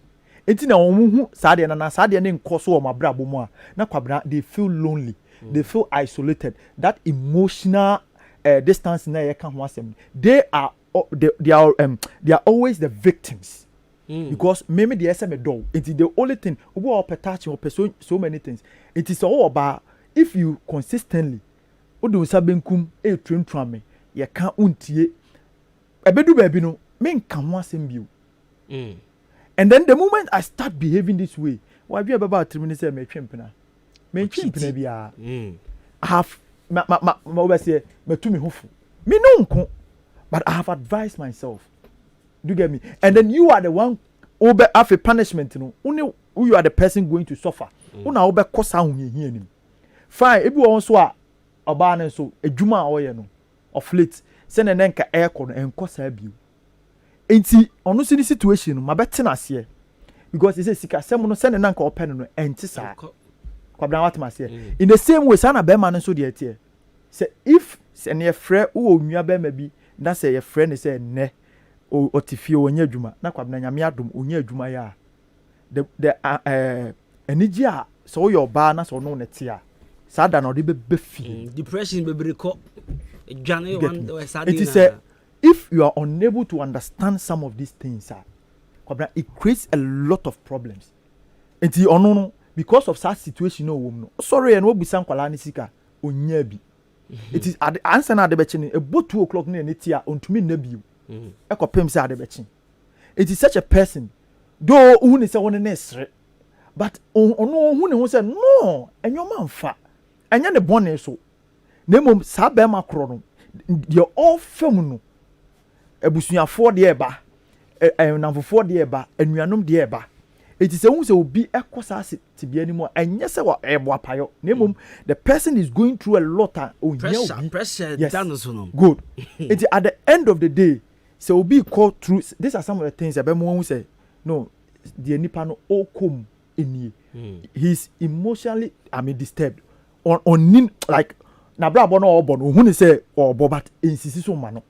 etina omuhu sade na sade ne nkoso o mabrabo mu a na Kwabena they feel lonely they feel isolated that emotional distance na ye kan ho asem they are always the victims because maybe the SM do it is the only thing obo o petach o so many things it is all about if you consistently odo sabenkum e twentwan me ye kan untie ebedu ba bi no me nkan ho asem bio and then the moment I start behaving this way why be about 3 minutes me twempena bia I have ma obese metumi hofu me no nko but I have advised myself. Do you get me? And then you are the one over after punishment no only you are the person going to suffer una obe kosa hunye nim fine ebi won so a oba na so adwuma a oye no of late se na nka aircon enkosa biu enti ono si situation no mabete na ase because say sika sem no se na nka open no enti sa Kwabena what ma say in the same way sana be man so de tie say if se na frɛ wo onua be ma bi na say ye frɛ ne say ne otifie onye adwuma na Kwabena nyame adom onye adwuma ya the energy a so your ba na so no ne tia sada na odi be fi depression be breko dwane one sadina it is if you are unable to understand some of these things, it creates a lot of problems. And no, because of such situation, no, sorry, and what be some kwalanisika onyebi. It is at the answer na the betching about 2 o'clock near netia on to me nebu. Eko pem say the betching. It is such a person, though who is a one necessary, but no who say no, and your man fat, and you're the bonnet so. Nemo sabema chrono, you're all feminine. Ebusunya 4 de eba, number 4 de eba, and nuanum de eba. It is a who will be a cosas to be anymore, and yes, what eba payo. Nemo, the person is going through a lot of pressure. Yes, good. It is at the end of the day. So we'll be called through. These are some of the things that who say, no, the nipano all come in here. He's emotionally, disturbed. On like na bra bono or bono who say or but insist on mano.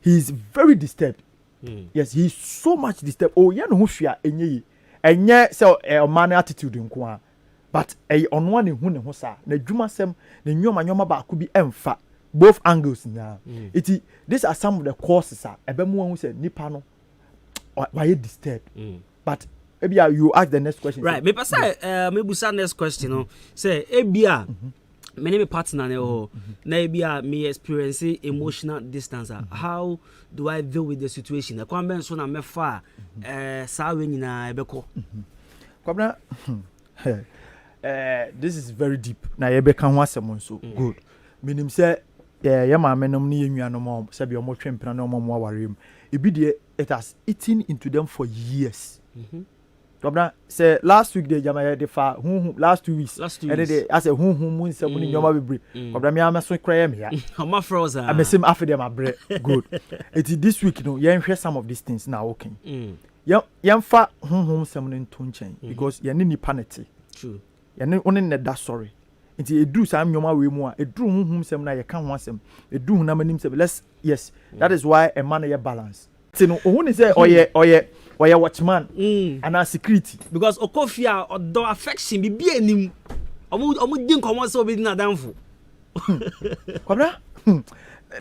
He is very disturbed. Yes, he is so much disturbed. Oh, yeah, no fear enye. Enye so a man attitude nko. But on one who ne ho sa na dwuma sem na nyoma ba ko bi emfa. Both angles now. These are some of the causes. Ebemu who say nipa no why you disturbed. But maybe you ask the next question. Right. Maybe say maybe say next question. No. Say ebia my name is partner na ebia me experience emotional distance. How do I deal with the situation? The kwambe so na me fa sa we nyina ebeko. Kwabena this is very deep. Na ebeka ho asem so good. Meaning say yeah, ma menom ni enuanom say be omo twempena na omo awarem. Ebi de it has eaten into them for years. Kwabena say last week they jama de fa last 2 weeks. And they I say mun say mun nyoma bebre. Kwabena me am so kra me ya. Oma frozen. I mesim afi dem abre. Good. It this week no yen hwe some of these things now okay. Yen fa sem no nto nchen because yen nipa nete. True. Yen only ne da sorry. Nti edu sam nyoma we mu a edu sem na ye ka ho asem edu na manim sem let's yes that is why a man ye balance tino ohun ni say oye watchman and a security because okofia odo affection bi anim omo din komo so be na danfo kwabra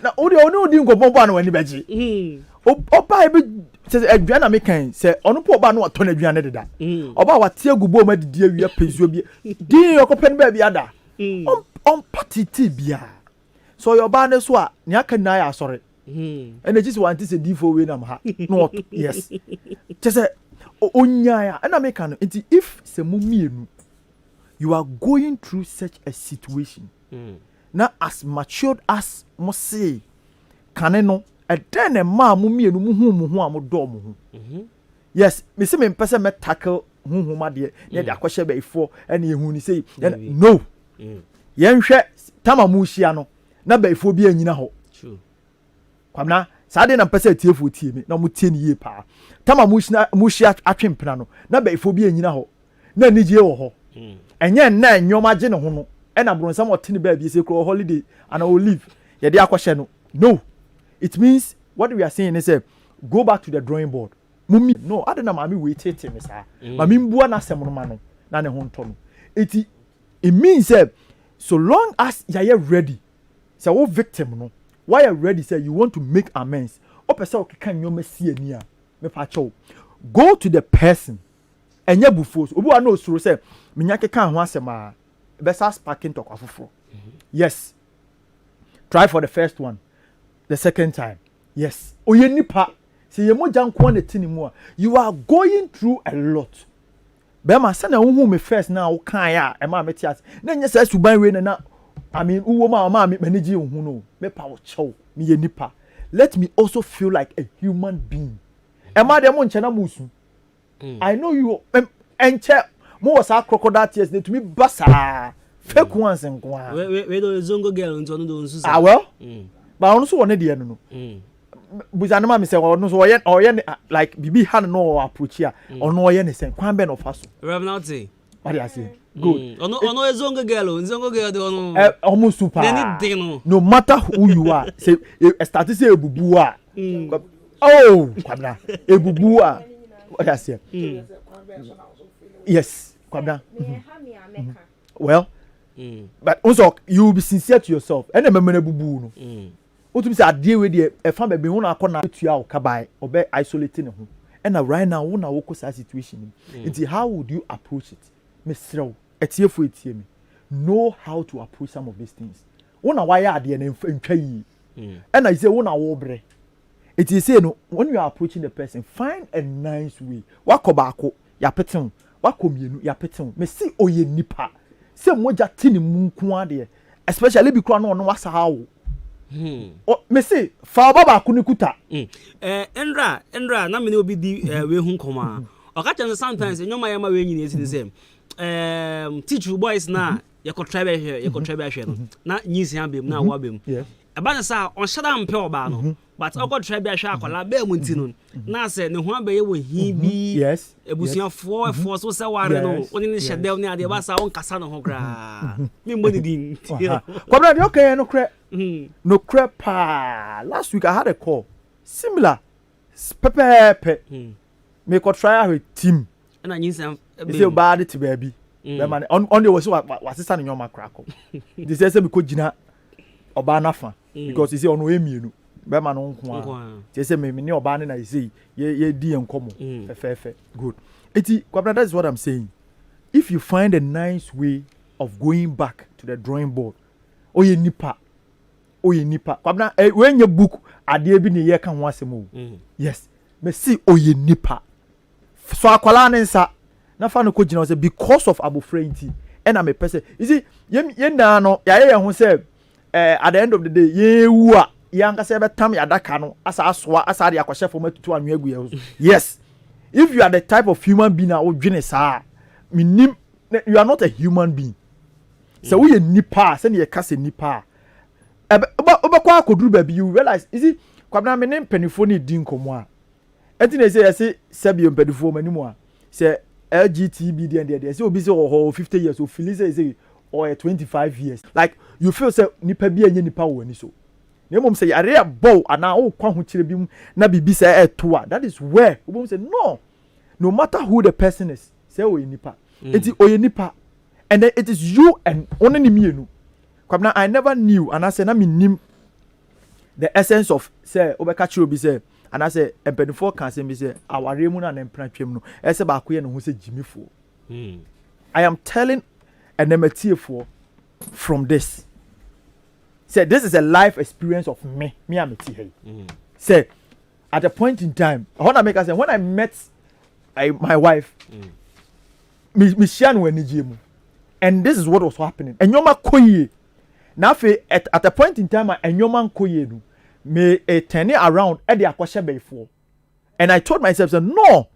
na odi nkomo ba na wani beji oba e be say adua na me kan say ono po oba na wato na adua na deda oba wate agubo ma didi awia pezuo bi din yokopen ba bi ada on patiti bia so your ba so a nya kan na ya sorry and just want to say d4 we nam ha no yes just say onya ya and I can if se mumienu you are going through such a situation now as matured as must say can no and then a ma mumienu mu am do mu yes me say me person me tackle ma de ya de akwahye be before and ehun ni say no yen hwe tamamu hia no na ba before bi anyina ho true kwamna sade na pese tiefo tie me na mo tie ni ye pa tamamu hia atwempena no na ba before bi anyina ho na nijie wo ho enye na nyoma gye ne ho no e na bronsam otene ba bi se kro holiday and I will leave ye de akwahye no it means what we are saying is go back to the drawing board mummy no adena mami we tete me sa mami mbua na asem no ma no na ne ho nto no it means so long as you are ready say wo victim no why you ready say you want to make amends o pese o kan nyoma si ani a me pa cho go to the person enya bufos obi wa no suro say menya kekan ho asem a be sa sparking to kwafofo yes try for the first one the second time yes oye nipa say ye moja nko na tini mu a you are going through a lot bema say na hu me first na wo kan ya e ma metias na nya say suban we na I mean uwo ma me manage hu no me pa wo chew me ye nipa let me also feel like a human being e ma dem nche na musu I know you enche mo was a crocodile tears to me basa fake ones nko we do zongo girl nto no do nsu ah well ba onu so wona de no buzana ma me say onu so oye like bibi han no approach here onu oye ne sen kwan be no faso Revenante what do I say good ono zongo girl de ono almost super no matter who you are say start to say ebubu a oh kwabna ebubu a what do I say yes kwabna well but also you will be sincere to yourself and remember ebubu no Otum say adie we dey e fa baby hu na akona tua o kabai obe isolating ho. And right now wo na wo ko sa situation. Nti how would you approach it? Mesrew etiefo etie me. Know how to approach some of these things. Wo na why ade na ntwa yi. And I say wo na wo bre. It is say no when you are approaching the person find a nice way. Wakobaako ya petin. Wakomienu ya petin. Me see oye nipa. Say moja tini mu nko ade. Especially bi kura no no wasa hawo. Me say fa baba ko ni kuta. Endra na me ne obi di we hu nkoma. Oka chan sometimes nyoma yama we nyina esi the same. Teach boys na ye ko try be no. Na nyisi abem na wa bem. Eba na sa on shada mpe oba no. But oko try be ahwa akola be mu nti no. Na say ne ho abaye wo hi bi. Yes. Ebusuafo so say ware no. Oni ne shedel ne ade ba sa on kasa no ho kra. Me mboni din. Kwabena de okay no kre. No crap. Last week I had a call similar. Pepe. Me ko try with team. And I need some. Say bad to baby. Man on the was sister in your macraco. This say me ko gina oba na fa because you say on emi be man no nko a. Say me ne oba na say ye di enkomo. Fefe. Good. Eti Kwabena, that is what I'm saying. If you find a nice way of going back to the drawing board, oye nipa Kwabena when you book ade bi ne ye kan ho asemo. Yes, me see oye nipa so akwala ne nsa na fa no ko gina say because of abofrenti and I'm a person. You see ye na no ya ho say at the end of the day ye wu a yanka say betam ya daka no asa asoa asa de akwahye fo matutu anu agu ye. Yes, if you are the type of human being that would dwene saa minim you are not a human being. So we nipa say ye ka say nipa obekwa akoduru baby you realize is it Kwabena me ne mpanifo ne di nkomo a enti na say sebio mpanifo manimu a say LGTB dey say obi say 50 years o feel say or 25 years like you feel say nipa bi anya nipa wo ani so na mom say area bow ana o kwa ho kire bi mu na bibi say to a that is where we say no matter who the person is say o nipa enti o nipa and then it is you and only mienu. Kwabena, I never knew, and I said, I mean, the essence of say, Obekachi Obi say, and I say, Empenifo can say, me say, our Remuna and Empranchim no, Ese Bakuya no who say Jimmy for. I am telling an MT for from this. Say, this is a life experience of me I'm a T. Say, at a point in time, I want to make us say, when I met my wife, me Shian when Nijimu, and this is what was happening. And Yoma Koye. Now, at a point in time, and your man koyedu may turn it around at the akwasha before. And I told myself, no,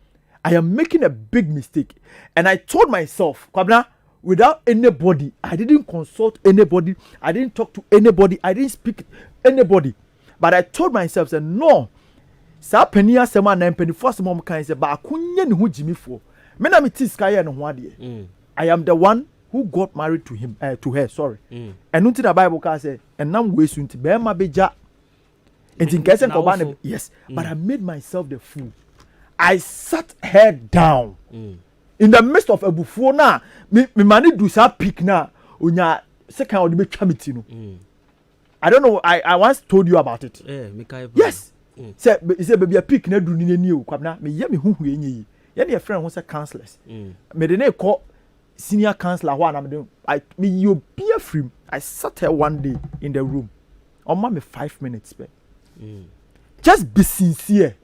I am making a big mistake. And I told myself, Kwabena, without anybody, I didn't consult anybody, I didn't talk to anybody, I didn't speak to anybody. But I told myself, no, sa penia sema na penny first mom can say, ba kunye ni hu jimi for. Mena mi ti sky no ho ade. I am the one who got married to him to her and until the Bible can say and now we soon to be my beja and in case of yes but I made myself the fool. I sat her down in the midst of a buffon na me money do sa pick na unya second or the committee no. I don't know, I once told you about it. Yes. Say baby a pick na do ni o Kwabena me ye me hu enyi ye na friend who say counselors me de na call senior counselor who you be a free. I sat her one day in the room. Me 5 minutes. Just be sincere.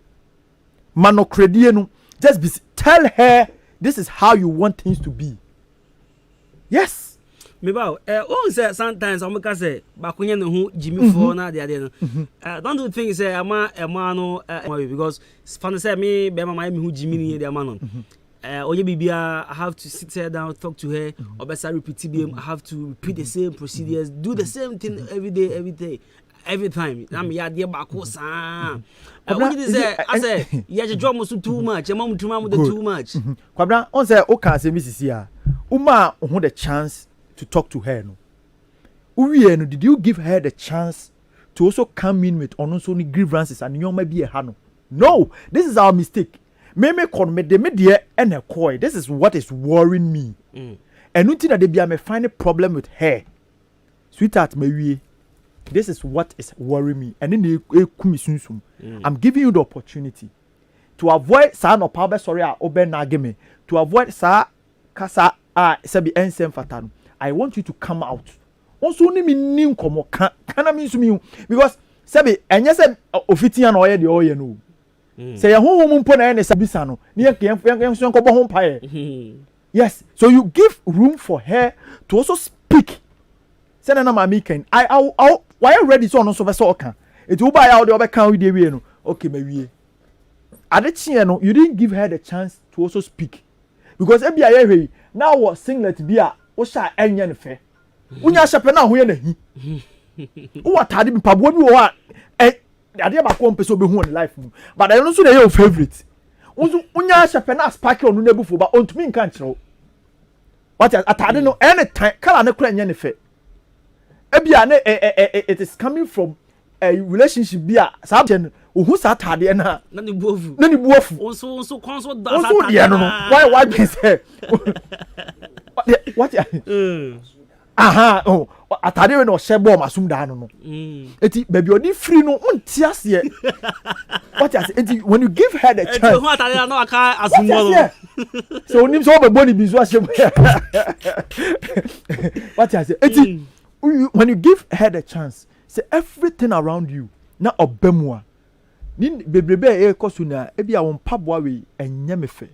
Mano credieno. Just be. Tell her this is how you want things to be. Yes. Me bow. Say sometimes I'm gonna say bakunya no hu Jimmy for na dey no. Don't do things say ama no because fun say me be mama me hu Jimmy ni dey ama no. Oye Bibia, I have to sit her down, talk to her, or better repeat TBM. I have to repeat the same procedures, do the same thing every day, every time. I'm ya dear Bakosa. What did say? I say, yeah, your job was too much. Your mom too much. Kwabena, on say, okay, say Mrs. Sia, Uma who the chance to talk to her. No, Urieno, did you give her the chance to also come in with also grievances and you might be a hano? No, this is our mistake. Me kon me de me de and a koi. This is what is worrying me. And nothing that they be me find a problem with her. Sweetheart, me we This is what is worrying me. And then I'm giving you the opportunity to avoid sa no power sorry oben nageme to avoid sa kasa sabi ensem fatano. I want you to come out. Also ni mi nim komo kana mi nsumi because sabi enye se ofitian na oye de oye no. Say ya honhom mpo na ene sabisa no. Ni yenso nkobo ho pae. Yes, so you give room for her to also speak. Say na mama can I why you ready so no so vese oka. It will buy out the obekan we dey we no. Okay, me wie. Adechie no, you didn't give her the chance to also speak. Because e bia ye now what singlet bia wo sha enye ne fe. Unya shepe na ho ye na hi. Wo atade bi pabo bi wo a ade ba ko mpeso be hu on life mu. But I no so dey your favorite. Unya shepe na spark on no ebufo ba ontumi nka nkyerɛ. What atade no anytime kala ne kura enye ne fe. E bia ne it is coming from a relationship bia sabjen who sat had na ni buofu also console da why be say what aha oh atade we no shebo masum da no eti baby odi free no unti ase what you say eti when you give her the chance eti who atade no aka asumbo so onim so be boni bizu ase what you say eti when you give her the chance say everything around you na obemwa ni bebrebe e kosu na e bia won paboa we enye mefe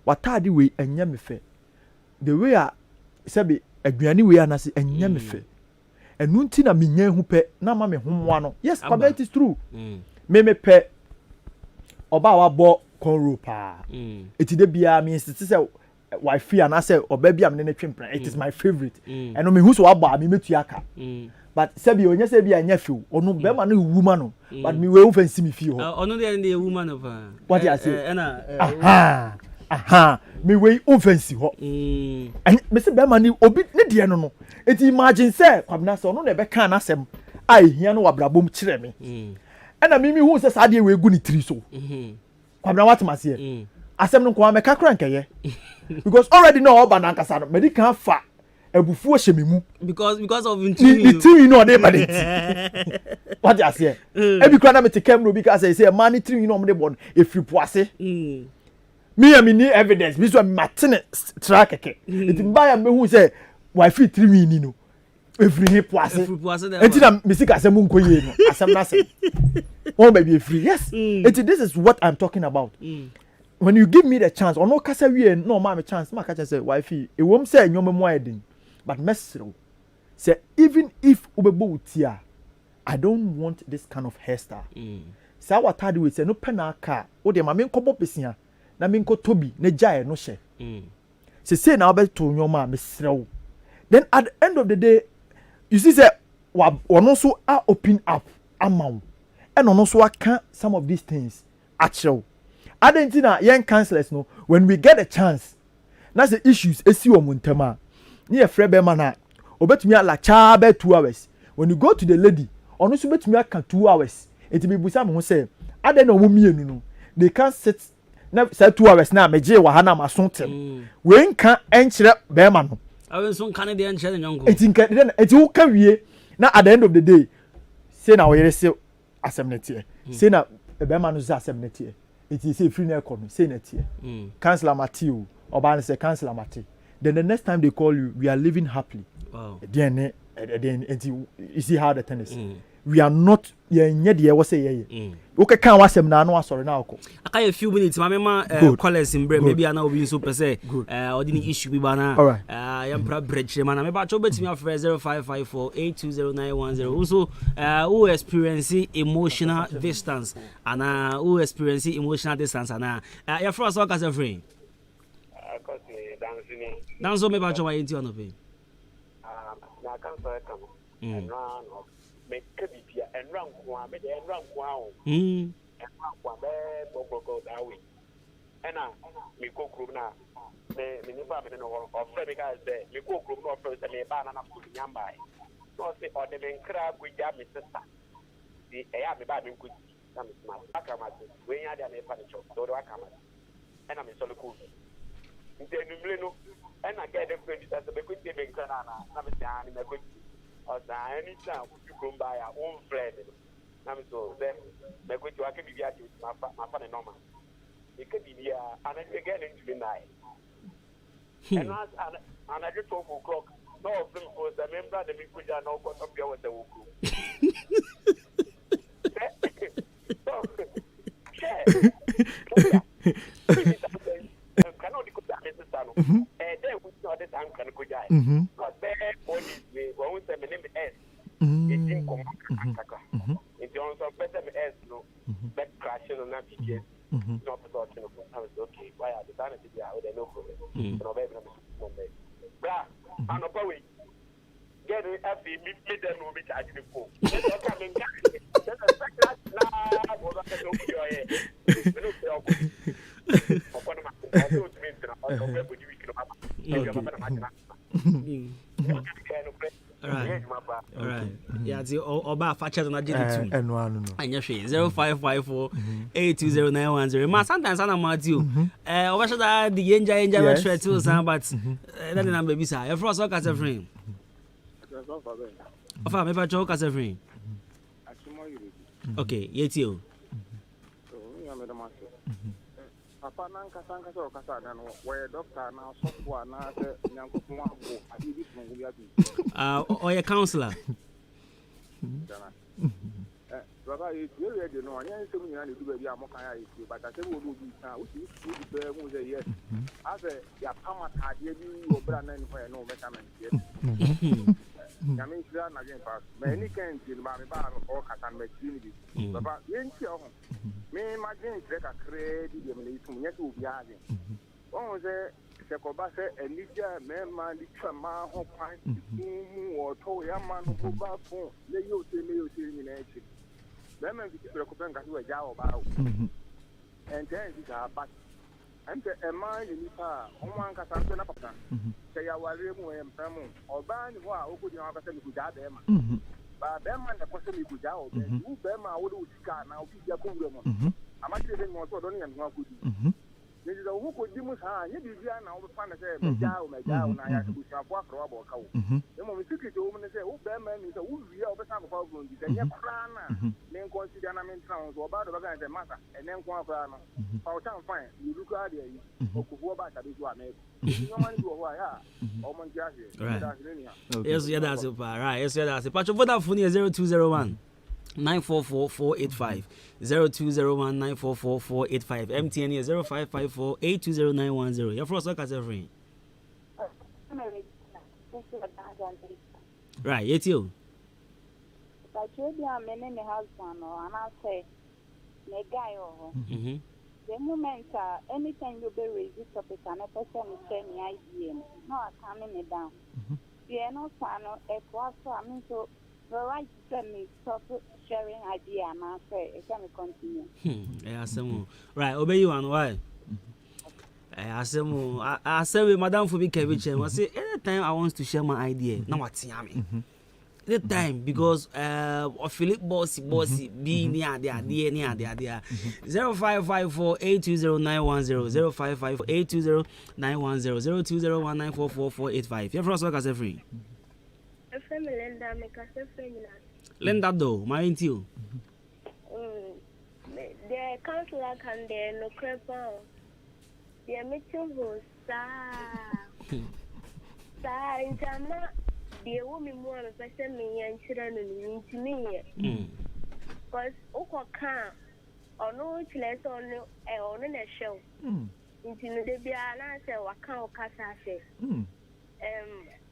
watade we enye mefe the way a sabi aduane we anase enye mefe enu nti na menyan hu pe na ma me homoa no yes Kwabena it is true me pe oba wa bo konro pa eti de bia me insist say wife and I say oba bia me ne twempran it is my favorite eno me hu so aba me metu aka but sabi onye sabi anya fiu onu be ma na woman no but me we fancy me fi ho onu dey woman of what you say aha me we fancy ho and me say be ma ni obi ne de no it imagine say Kwabena say onu na be kan na asem ai hia no wabrabom kire me na me hu say sa de we gu ni tiri so Kwabena what ma say asem no kwa me kakra nkeye because already no oba na nkasa no me kan fa ebufu ohememu because of the you know dey bad it what you say every crana me take camera because I say man three you know me dey born if you poase me am ni evidence me so matene track keke it mbaya me hu say wife 3 ni no every he poase enti na me sika asem nkoye no asem na say oh baby free yes this is what I'm talking about when you give me the chance or no kasa wie no ma me chance ma ka say wife e wom say nyom mu ayedin but mesro say even if ubebo utia I don't want this kind of hairstyle say what had we say no penaka o de ma me nkobo pesia na me nko tobi na jae no hye say na obeto nyom a mesrew then at the end of the day you see say ono so are open up amount and ono so aka some of these things actual adentina yen counselors no when we get a chance na the issues esi o muntema ni e frebe ma na obetumi ala cha be 2 hours when you go to the lady ono so betumi aka 2 hours enti bi busa me ho say aden na o mienu no they can sit na say 2 hours na meje wa ha na masontem we nka enkire be ma no awen so nka ne de enkire nyongo enti nka enti wo ka wie na at the end of the day say na we yere say asemnetie say na be ma no say asemnetie enti say free na economy say na tie cancel Matthew oba say cancel Matthew. Then the next time they call you, we are living happily. Wow. Then you see how the thing is. We are not okay can wasem na no sorry na ko aka a few minutes mama callers in break maybe ana obi so pese ordinary issue bi bana yam pra bridge man me ba cho betimi afre 0554820910 also who experience emotional distance ana who experience emotional distance ana your first work as a friend danso me ba cho why enti ono pe na kan so come no me kabibia enran kwa me de enran kwa o enran kwa be bogogo dawe ena me kokru na me ni ba me no o fe me ka say me kokru no fe say me ba na ko nyamba so say o de me nkra gwaja me sister di e ya me ba me nkuji na me smart akama we nya dia me pa ni chop do akama ena me so le ko nte numle no ena get the friend that be ko me nkra na me say ani me ko anytime you come by our own friend. I'm so then me go to akemi bia to my fa normal. It could be and I get into the night. And I just 12 o'clock. No of them was a member of the people that know what up here with the woku. Cannot go down in the sun. And then we saw the tank can go down. But there, what is the one with the name S? It's in command. It's also better S, no, back crashing on that PTS. Not the thought of okay. Why are the sanity out there? No problem. No baby, no baby. Bra, I'm not going. Get it at the mid and will be charging the phone. Alright. Yeah, the Oba Fatchat and I did it too. And you're 0554 820910. Ma, sometimes I'm not you. Over the enjoy share too, but then I'm baby. Your first work as a friend. Of a member joke as a friend. Okay, yet you. Papa Nanka Sanka or Casana, where doctor now software now or a counselor. Baba, you already know, I am so many to be a Mokaya issue, but I said, we will be yes. As a Yapama had you or brand and for no measurement. I mean, again, many can see my bar or Catan Machine. Baba, me imagine take a credit, yet to be adding. Oh, the Secobasa and Lydia, Memma, Lichama, Hopine, or Toyaman, who back home, lay you in action. Lemon is a Copenhagen to a job about. And then it's a but. And a mind in Nipa, one Casan Papa, say our room and Pramu, or Ban, who could you have a semi good them? But them and the person you could out, who them are all scar now, your program. I'm actually more so don't even know good. This is a who could Dimus hand, you did now find a say, Majao, I have to push up what rubber cow. The moment you took it to woman and say, oh, that man is a woolly over some problem, and your crana, then consider an sounds or about the matter, and then Kwabena. Our town fine, you look at it, or go back at this one, no money to a wire, or Montiasi. Yes, yeah, that's it. Right, yes, yeah, that's it. Patch of Vodafone 0201 944 485 0201 944 485 MTN 0554 820910. Your first work as a friend. Right, it's you. But you be a man and a husband, or and I say, me guy or the moment anytime you be raised this topic, and a person is saying the idea, no, I calming it down. You know, son, it was so I mean so. The right to me stop sharing idea and I say it can continue. Yeah, some right. Obey you and why? I say with Madame Fubi Kevich, I say anytime I want to share my idea, now what's yummy. The time because Philip Bossy be near the idea 0554 820910 0554 820910 0201944485. Your first work as a free. Linda, make us a friend. Linda, though, mind you. The counselor can there no crap. The meeting was in Tama, the woman more of a person and children to me. Because Oka or no less on a show. Into the Biana, what can't cast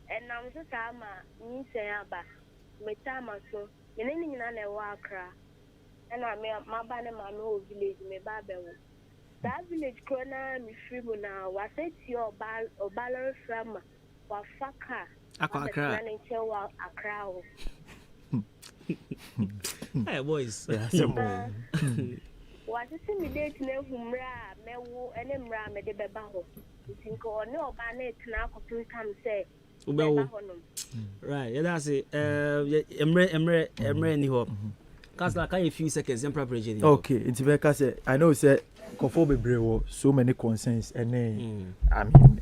and I'm so Tama, me say about me Tama so, in any other Wakra, and I may my banner my no village, me Babel. That village corner, me free now, was it your ball or baller from Wafaka, Accra, hey, boys, was it immediate name Humra, Mewu, and Emra, Medebaho? You think or no bannet now to come say. Right, yeah, that's it. Emre, ni ho. Cause like a few seconds, preparation. Okay, it's because I know say conform so many concerns and I mean